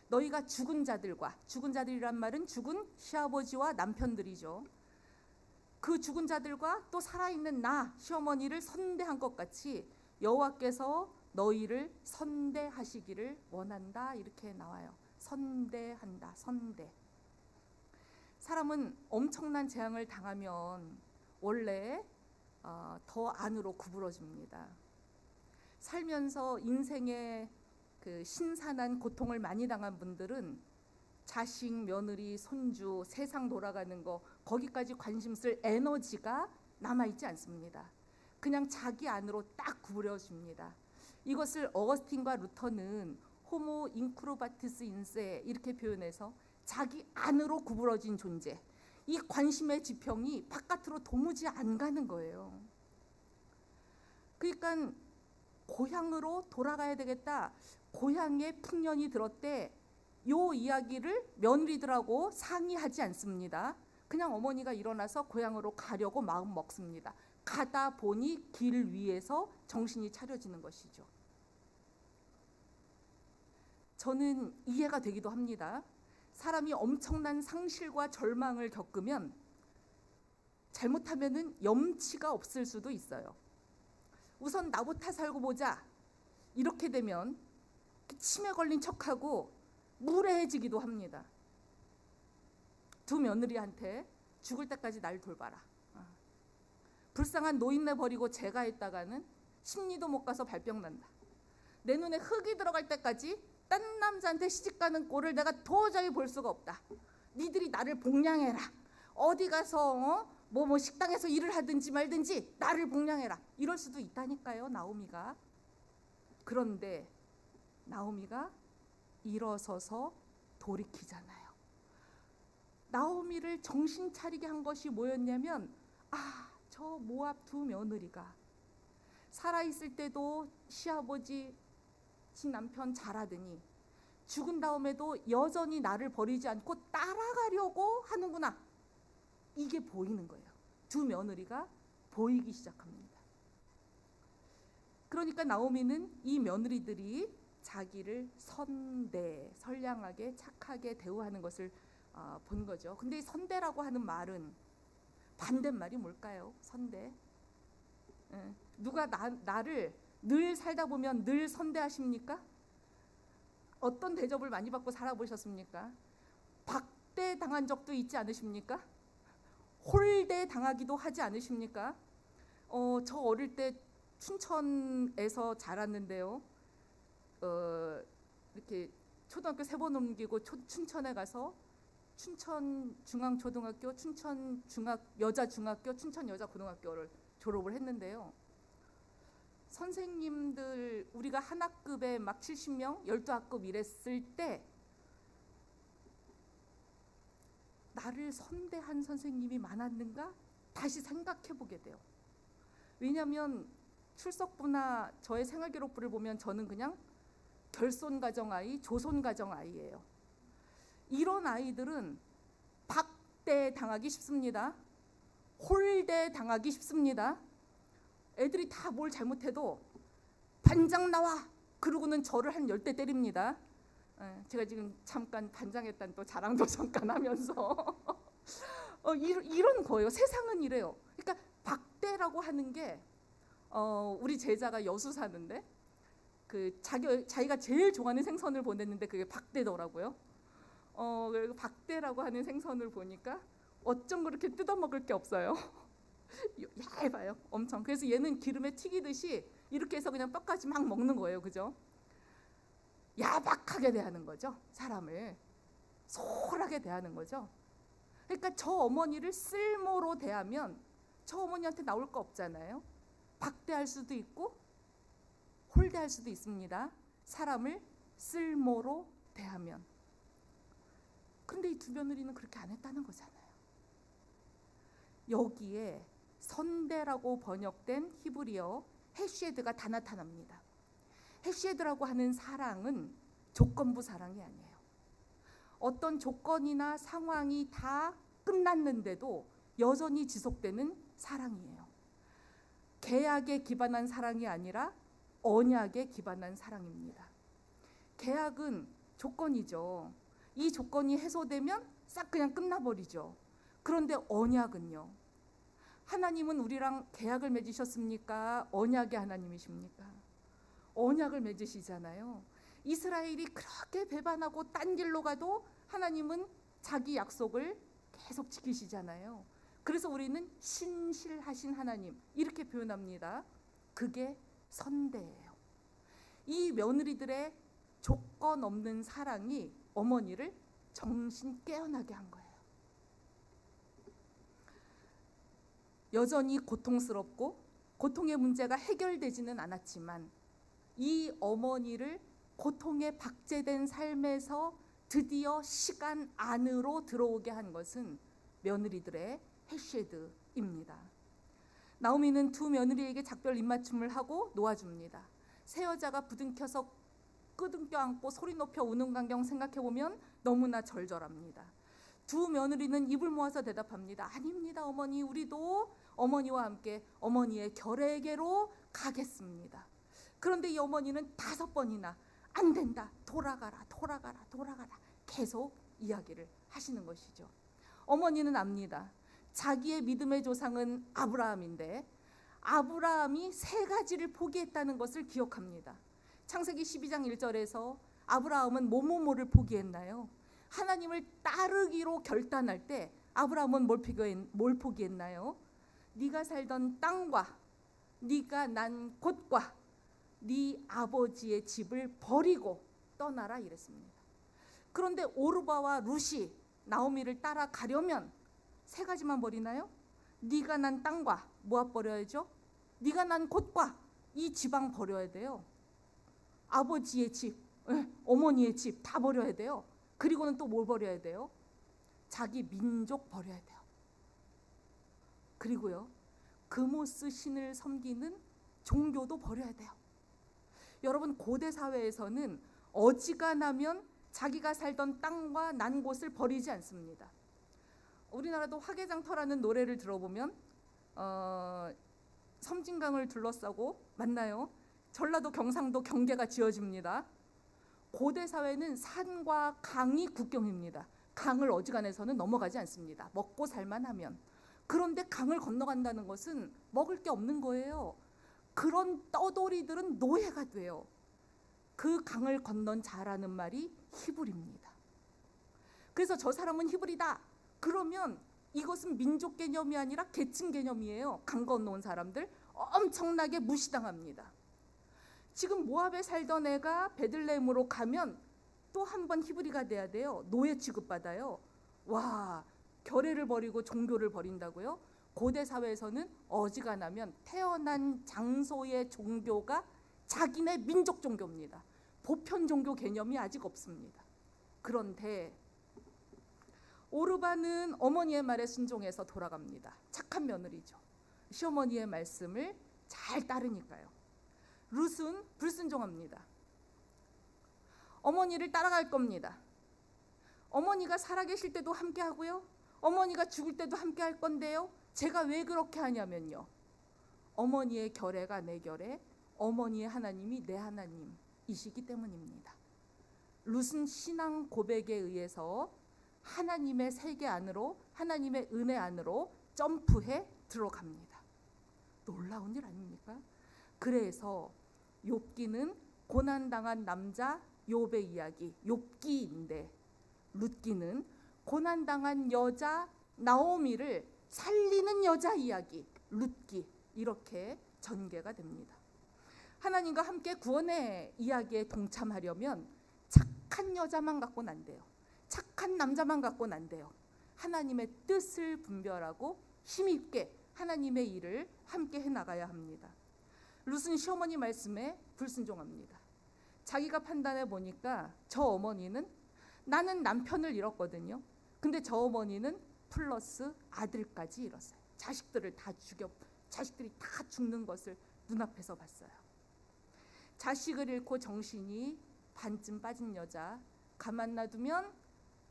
Speaker 2: 너희가 죽은 자들과, 죽은 자들이란 말은 죽은 시아버지와 남편들이죠. 그 죽은 자들과 또 살아있는 나 시어머니를 선대한 것 같이 여호와께서 너희를 선대하시기를 원한다 이렇게 나와요. 선대한다. 선대. 사람은 엄청난 재앙을 당하면 원래 더 안으로 구부러집니다. 살면서 인생의 그 신선한 고통을 많이 당한 분들은 자식, 며느리, 손주, 세상 돌아가는 거 거기까지 관심 쓸 에너지가 남아있지 않습니다. 그냥 자기 안으로 딱 구부려집니다. 이것을 어거스틴과 루터는 호모 인크루바티스 인세 이렇게 표현해서 자기 안으로 구부러진 존재, 이 관심의 지평이 바깥으로 도무지 안 가는 거예요. 그러니까 고향으로 돌아가야 되겠다. 고향에 풍년이 들었대. 요 이야기를 며느리들하고 상의하지 않습니다. 그냥 어머니가 일어나서 고향으로 가려고 마음 먹습니다. 가다 보니 길 위에서 정신이 차려지는 것이죠. 저는 이해가 되기도 합니다. 사람이 엄청난 상실과 절망을 겪으면 잘못하면은 염치가 없을 수도 있어요. 우선 나부터 살고 보자. 이렇게 되면 치매 걸린 척하고 무례해지기도 합니다. 두 며느리한테 죽을 때까지 날 돌봐라. 불쌍한 노인네 버리고 제가 있다가는 심리도 못 가서 발병 난다. 내 눈에 흙이 들어갈 때까지 딴 남자한테 시집가는 꼴을 내가 도저히 볼 수가 없다. 니들이 나를 복량해라. 어디 가서 뭐 식당에서 일을 하든지 말든지 나를 복량해라. 이럴 수도 있다니까요, 나오미가. 그런데 나오미가 일어서서 돌이키잖아요. 나오미를 정신 차리게 한 것이 뭐였냐면, 저 모압 두 며느리가 살아있을 때도 시아버지 지 남편 잘하더니 죽은 다음에도 여전히 나를 버리지 않고 따라가려고 하는구나. 이게 보이는 거예요. 두 며느리가 보이기 시작합니다. 그러니까 나오미는 이 며느리들이 자기를 선량하게 착하게 대우하는 것을 본 거죠. 근데 이 선대라고 하는 말은 반대말이 뭘까요? 선대. 누가 나를 늘 살다 보면 늘 선대하십니까? 어떤 대접을 많이 받고 살아보셨습니까? 박대 당한 적도 있지 않으십니까? 홀대 당하기도 하지 않으십니까? 저 어릴 때 춘천에서 자랐는데요. 이렇게 초등학교 3번 옮기고 춘천에 가서 춘천 중앙초등학교, 춘천 여자중학교, 춘천 여자고등학교를 졸업을 했는데요. 선생님들 우리가 한 학급에 막 70명, 12학급 이랬을 때 나를 선대한 선생님이 많았는가? 다시 생각해 보게 돼요. 왜냐하면 출석부나 저의 생활기록부를 보면 저는 그냥 결손가정아이, 조손가정아이예요. 이런 아이들은 박대 당하기 쉽습니다. 홀대 당하기 쉽습니다. 애들이 다 뭘 잘못해도 반장 나와! 그러고는 저를 한 10대 때립니다. 제가 지금 잠깐 반장했다는 또 자랑도 잠깐 하면서 이런 거예요. 세상은 이래요. 그러니까 박대라고 하는 게 우리 제자가 여수 사는데 자기가 제일 좋아하는 생선을 보냈는데 그게 박대더라고요. 그리고 박대라고 하는 생선을 보니까 어쩜 그렇게 뜯어먹을 게 없어요. 얇아요, 엄청. 그래서 얘는 기름에 튀기듯이 이렇게 해서 그냥 뼈까지 막 먹는 거예요, 그죠? 야박하게 대하는 거죠, 사람을. 소홀하게 대하는 거죠. 그러니까 저 어머니를 쓸모로 대하면 저 어머니한테 나올 거 없잖아요. 박대할 수도 있고 홀대할 수도 있습니다. 사람을 쓸모로 대하면. 그런데 이 두 며느리는 그렇게 안 했다는 거잖아요. 여기에 선대라고 번역된 히브리어 헤쉐드가 다 나타납니다. 헤쉐드라고 하는 사랑은 조건부 사랑이 아니에요. 어떤 조건이나 상황이 다 끝났는데도 여전히 지속되는 사랑이에요. 계약에 기반한 사랑이 아니라 언약에 기반한 사랑입니다. 계약은 조건이죠. 이 조건이 해소되면 싹 그냥 끝나버리죠. 그런데 언약은요. 하나님은 우리랑 계약을 맺으셨습니까? 언약의 하나님이십니까? 언약을 맺으시잖아요. 이스라엘이 그렇게 배반하고 딴 길로 가도 하나님은 자기 약속을 계속 지키시잖아요. 그래서 우리는 신실하신 하나님 이렇게 표현합니다. 그게 선대예요. 이 며느리들의 조건 없는 사랑이 어머니를 정신 깨어나게 한 거예요. 여전히 고통스럽고 고통의 문제가 해결되지는 않았지만 이 어머니를 고통에 박제된 삶에서 드디어 시간 안으로 들어오게 한 것은 며느리들의 헤쉐드입니다. 나오미는 두 며느리에게 작별 입맞춤을 하고 놓아줍니다. 새 여자가 부둥켜서 끄둥껴 안고 소리 높여 우는 광경 생각해보면 너무나 절절합니다. 두 며느리는 입을 모아서 대답합니다. 아닙니다, 어머니. 우리도 어머니와 함께 어머니의 결에게로 가겠습니다. 그런데 이 어머니는 5번이나 안 된다, 돌아가라, 돌아가라, 돌아가라 계속 이야기를 하시는 것이죠. 어머니는 압니다. 자기의 믿음의 조상은 아브라함인데 아브라함이 3가지를 포기했다는 것을 기억합니다. 창세기 12장 1절에서 아브라함은 뭐뭐뭐를 포기했나요? 하나님을 따르기로 결단할 때 아브라함은 뭘 포기했나요? 네가 살던 땅과 네가 난 곳과 네 아버지의 집을 버리고 떠나라 이랬습니다. 그런데 오르바와 룻이 나오미를 따라가려면 3가지만 버리나요? 네가 난 땅과 뭐가 버려야죠? 네가 난 곳과 이 지방 버려야 돼요. 아버지의 집, 어머니의 집 다 버려야 돼요. 그리고는 또 뭘 버려야 돼요? 자기 민족 버려야 돼요. 그리고요, 그모스 신을 섬기는 종교도 버려야 돼요. 여러분, 고대 사회에서는 어지간하면 자기가 살던 땅과 난 곳을 버리지 않습니다. 우리나라도 화개장터라는 노래를 들어보면 섬진강을 둘러싸고 맞나요? 전라도 경상도 경계가 지어집니다. 고대 사회는 산과 강이 국경입니다. 강을 어지간해서는 넘어가지 않습니다. 먹고 살만하면. 그런데 강을 건너간다는 것은 먹을 게 없는 거예요. 그런 떠돌이들은 노예가 돼요. 그 강을 건넌 자라는 말이 히브리입니다. 그래서 저 사람은 히브리다. 그러면 이것은 민족 개념이 아니라 계층 개념이에요. 강 건너온 사람들 엄청나게 무시당합니다. 지금 모압에 살던 애가 베들레헴으로 가면 또 한 번 히브리가 돼야 돼요. 노예 취급받아요. 와, 결례를 버리고 종교를 버린다고요? 고대 사회에서는 어지간하면 태어난 장소의 종교가 자기네 민족 종교입니다. 보편 종교 개념이 아직 없습니다. 그런데 오르바는 어머니의 말에 순종해서 돌아갑니다. 착한 며느리죠. 시어머니의 말씀을 잘 따르니까요. 룻은 불순종합니다. 어머니를 따라갈 겁니다. 어머니가 살아계실 때도 함께 하고요. 어머니가 죽을 때도 함께 할 건데요. 제가 왜 그렇게 하냐면요. 어머니의 결례가 내 결례, 어머니의 하나님이 내 하나님이시기 때문입니다. 룻은 신앙 고백에 의해서 하나님의 세계 안으로, 하나님의 은혜 안으로 점프해 들어갑니다. 놀라운 일 아닙니까? 그래서 욥기는 고난당한 남자 욥의 이야기, 욥기인데 룻기는 고난당한 여자 나오미를 살리는 여자 이야기, 룻기, 이렇게 전개가 됩니다. 하나님과 함께 구원의 이야기에 동참하려면 착한 여자만 갖고는 안 돼요. 착한 남자만 갖고는 안 돼요. 하나님의 뜻을 분별하고 힘있게 하나님의 일을 함께 해나가야 합니다. 룻은 시어머니 말씀에 불순종합니다. 자기가 판단해 보니까 저 어머니는, 나는 남편을 잃었거든요. 근데 저 어머니는 플러스 아들까지 잃었어요. 자식들이 다 죽는 것을 눈앞에서 봤어요. 자식을 잃고 정신이 반쯤 빠진 여자, 가만 놔두면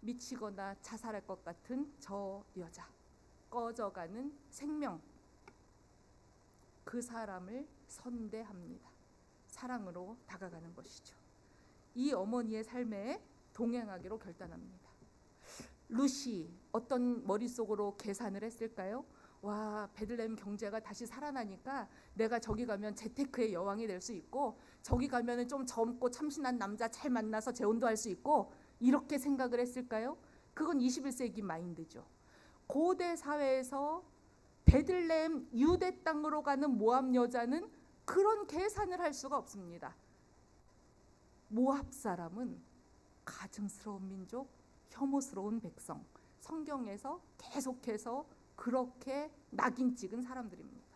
Speaker 2: 미치거나 자살할 것 같은 저 여자, 꺼져가는 생명, 그 사람을 선대합니다. 사랑으로 다가가는 것이죠. 이 어머니의 삶에 동행하기로 결단합니다. 룻이 어떤 머릿속으로 계산을 했을까요? 와, 베들레헴 경제가 다시 살아나니까 내가 저기 가면 재테크의 여왕이 될 수 있고, 저기 가면은 좀 젊고 참신한 남자 잘 만나서 재혼도 할 수 있고, 이렇게 생각을 했을까요? 그건 21세기 마인드죠. 고대 사회에서 베들레헴 유대 땅으로 가는 모압 여자는 그런 계산을 할 수가 없습니다. 모압 사람은 가증스러운 민족, 혐오스러운 백성, 성경에서 계속해서 그렇게 낙인 찍은 사람들입니다.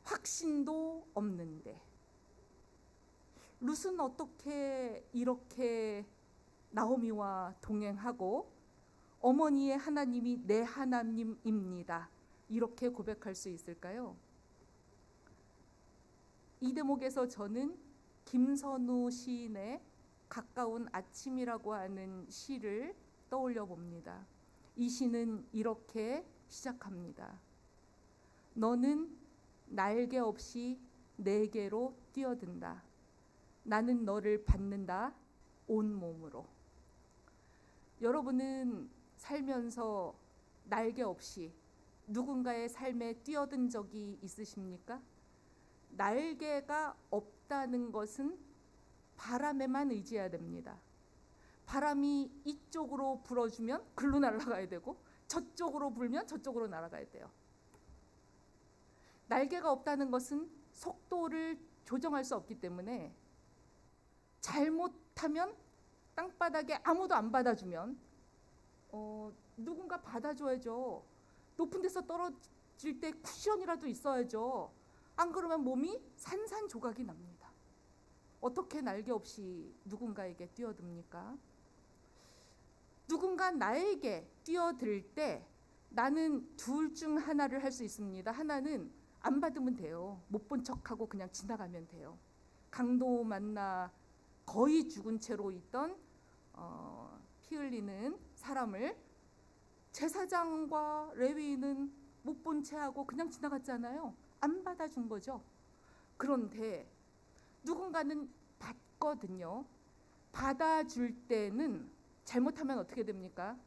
Speaker 2: 확신도 없는데 룻은 어떻게 이렇게 나오미와 동행하고 어머니의 하나님이 내 하나님입니다, 이렇게 고백할 수 있을까요? 이 대목에서 저는 김선우 시인의 가까운 아침이라고 하는 시를 떠올려 봅니다. 이 시는 이렇게 시작합니다. 너는 날개 없이 내게로 뛰어든다. 나는 너를 받는다. 온몸으로. 여러분은 살면서 날개 없이 누군가의 삶에 뛰어든 적이 있으십니까? 날개가 없다는 것은 바람에만 의지해야 됩니다. 바람이 이쪽으로 불어주면 글로 날아가야 되고 저쪽으로 불면 저쪽으로 날아가야 돼요. 날개가 없다는 것은 속도를 조정할 수 없기 때문에 잘못하면 땅바닥에 아무도 안 받아주면 누군가 받아줘야죠. 높은 데서 떨어질 때 쿠션이라도 있어야죠. 안 그러면 몸이 산산조각이 납니다. 어떻게 날개 없이 누군가에게 뛰어듭니까? 누군가 나에게 뛰어들 때 나는 둘 중 하나를 할 수 있습니다. 하나는 안 받으면 돼요. 못 본 척하고 그냥 지나가면 돼요. 강도 만나 거의 죽은 채로 있던 피 흘리는 사람을 제사장과 레위인은 못 본 채 하고 그냥 지나갔잖아요. 안 받아준 거죠. 그런데 누군가는 받거든요. 받아줄 때는 잘못하면 어떻게 됩니까?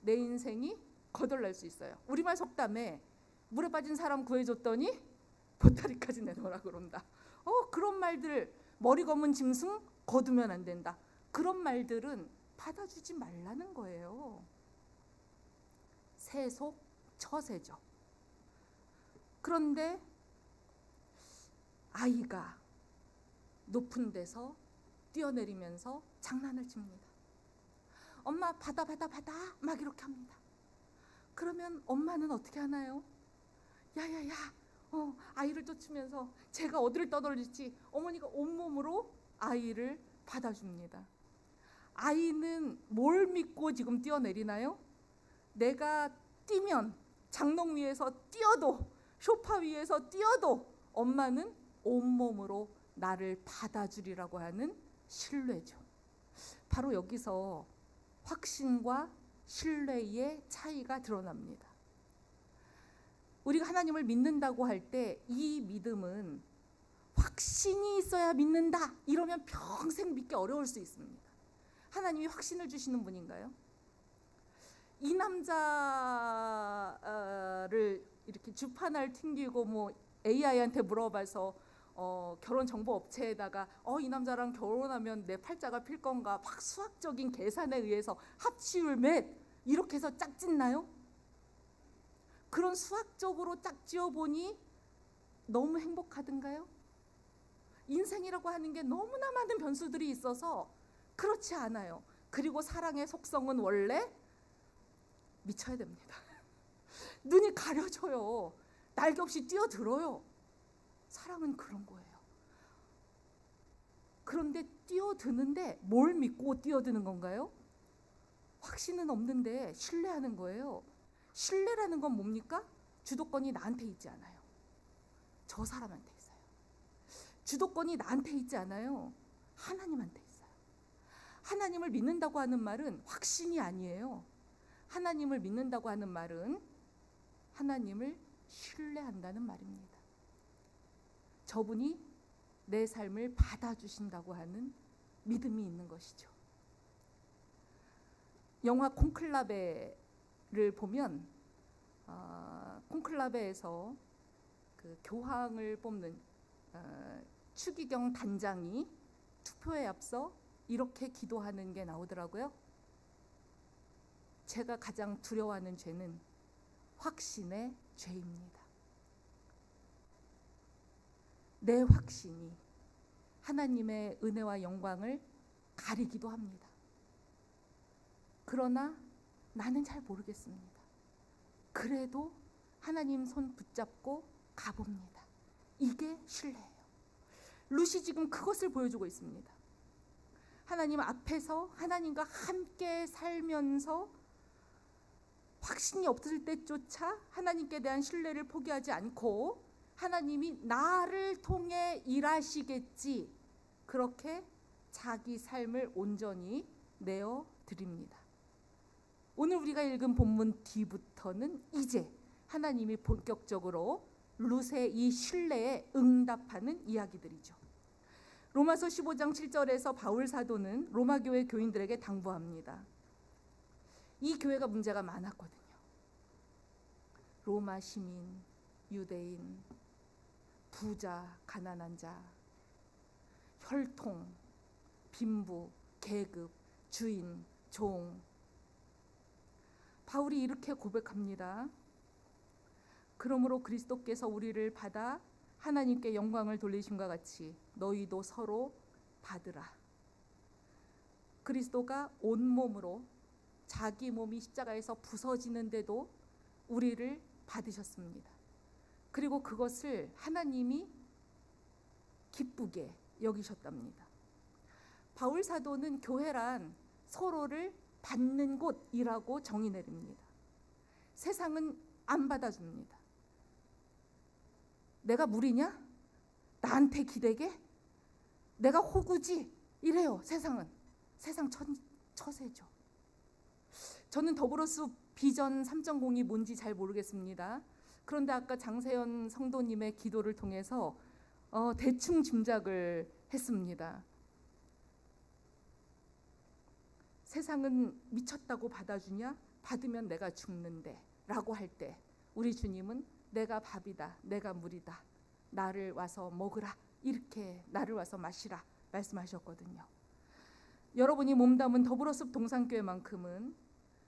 Speaker 2: 내 인생이 거덜날 수 있어요. 우리말 속담에 물에 빠진 사람 구해줬더니 보따리까지 내놓으라 그런다. 그런 말들, 머리 검은 짐승 거두면 안 된다. 그런 말들은 받아주지 말라는 거예요. 세속처세죠. 그런데 아이가 높은 데서 뛰어내리면서 장난을 칩니다. 엄마 받아 막 이렇게 합니다. 그러면 엄마는 어떻게 하나요? 야야야 아이를 쫓으면서 제가 어디를 떠돌릴지 어머니가 온몸으로 아이를 받아줍니다. 아이는 뭘 믿고 지금 뛰어내리나요? 내가 뛰면 장롱 위에서 뛰어도 소파 위에서 뛰어도 엄마는 온몸으로 나를 받아주리라고 하는 신뢰죠. 바로 여기서 확신과 신뢰의 차이가 드러납니다. 우리가 하나님을 믿는다고 할 때 이 믿음은 확신이 있어야 믿는다 이러면 평생 믿기 어려울 수 있습니다. 하나님이 확신을 주시는 분인가요? 이 남자를 이렇게 주판을 튕기고 AI한테 물어봐서 결혼 정보 업체에다가 이 남자랑 결혼하면 내 팔자가 필 건가 막 수학적인 계산에 의해서 합치율 몇 이렇게 해서 짝짓나요? 그런 수학적으로 짝지어 보니 너무 행복하던가요? 인생이라고 하는 게 너무나 많은 변수들이 있어서 그렇지 않아요. 그리고 사랑의 속성은 원래 미쳐야 됩니다. 눈이 가려져요. 날개 없이 뛰어들어요. 사랑은 그런 거예요. 그런데 뛰어드는데 뭘 믿고 뛰어드는 건가요? 확신은 없는데 신뢰하는 거예요. 신뢰라는 건 뭡니까? 주도권이 나한테 있지 않아요. 저 사람한테 있어요. 주도권이 나한테 있지 않아요. 하나님한테 있어요. 하나님을 믿는다고 하는 말은 확신이 아니에요. 하나님을 믿는다고 하는 말은 하나님을 신뢰한다는 말입니다. 저분이 내 삶을 받아주신다고 하는 믿음이 있는 것이죠. 영화 콘클라베를 보면 콘클라베에서 그 교황을 뽑는 추기경 단장이 투표에 앞서 이렇게 기도하는 게 나오더라고요. 제가 가장 두려워하는 죄는 확신의 죄입니다. 내 확신이 하나님의 은혜와 영광을 가리기도 합니다. 그러나 나는 잘 모르겠습니다. 그래도 하나님 손 붙잡고 가봅니다. 이게 신뢰예요. 룻이 지금 그것을 보여주고 있습니다. 하나님 앞에서 하나님과 함께 살면서 확신이 없을 때조차 하나님께 대한 신뢰를 포기하지 않고 하나님이 나를 통해 일하시겠지, 그렇게 자기 삶을 온전히 내어 드립니다. 오늘 우리가 읽은 본문 뒤부터는 이제 하나님이 본격적으로 룻의 이 신뢰에 응답하는 이야기들이죠. 로마서 15장 7절에서 바울 사도는 로마 교회 교인들에게 당부합니다. 이 교회가 문제가 많았거든요. 로마 시민, 유대인, 부자, 가난한 자, 혈통, 빈부, 계급, 주인, 종. 바울이 이렇게 고백합니다. 그러므로 그리스도께서 우리를 받아 하나님께 영광을 돌리심과 같이 너희도 서로 받으라. 그리스도가 온몸으로 자기 몸이 십자가에서 부서지는데도 우리를 받으셨습니다. 그리고 그것을 하나님이 기쁘게 여기셨답니다. 바울 사도는 교회란 서로를 받는 곳이라고 정의 내립니다. 세상은 안 받아줍니다. 내가 무리냐? 나한테 기대게? 내가 호구지? 이래요. 세상은. 세상 처세죠. 저는 더불어숲 비전 3.0이 뭔지 잘 모르겠습니다. 그런데 아까 장세현 성도님의 기도를 통해서 대충 짐작을 했습니다. 세상은 미쳤다고 받아주냐? 받으면 내가 죽는데 라고 할 때 우리 주님은 내가 밥이다, 내가 물이다, 나를 와서 먹으라, 이렇게 나를 와서 마시라 말씀하셨거든요. 여러분이 몸담은 더불어숲 동산교회만큼은,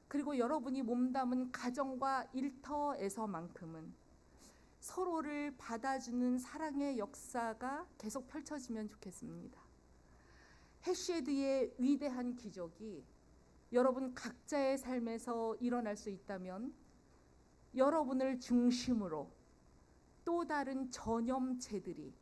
Speaker 2: 그리고 여러분이 몸담은 가정과 일터에서만큼은 서로를 받아주는 사랑의 역사가 계속 펼쳐지면 좋겠습니다. 헤쉐드의 위대한 기적이 여러분 각자의 삶에서 일어날 수 있다면 여러분을 중심으로 또 다른 전염체들이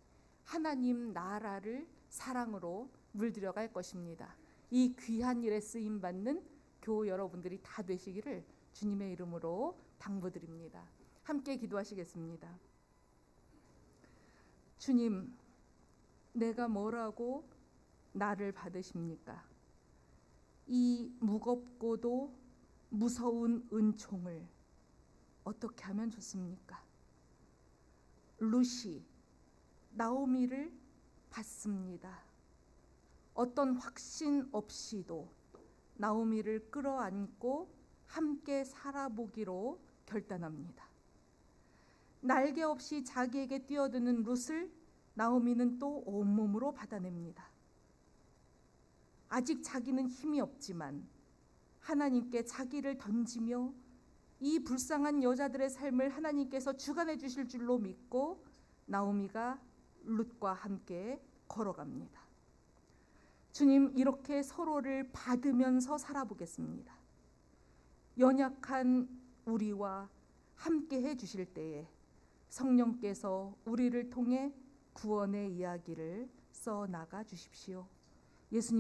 Speaker 2: 하나님 나라를 사랑으로 물들여갈 것입니다. 이 귀한 일에 쓰임받는 교우 여러분들이 다 되시기를 주님의 이름으로 당부드립니다. 함께 기도하시겠습니다. 주님, 내가 뭐라고 나를 받으십니까? 이 무겁고도 무서운 은총을 어떻게 하면 좋습니까? 룻이 나오미를 받습니다. 어떤 확신 없이도 나오미를 끌어안고 함께 살아보기로 결단합니다. 날개 없이 자기에게 뛰어드는 룻을 나오미는 또 온몸으로 받아냅니다. 아직 자기는 힘이 없지만 하나님께 자기를 던지며 이 불쌍한 여자들의 삶을 하나님께서 주관해 주실 줄로 믿고 나오미가 룻과 함께 걸어갑니다. 주님, 이렇게 서로를 받으면서 살아보겠습니다. 연약한 우리와 함께 해 주실 때에 성령께서 우리를 통해 구원의 이야기를 써나가 주십시오. 예수님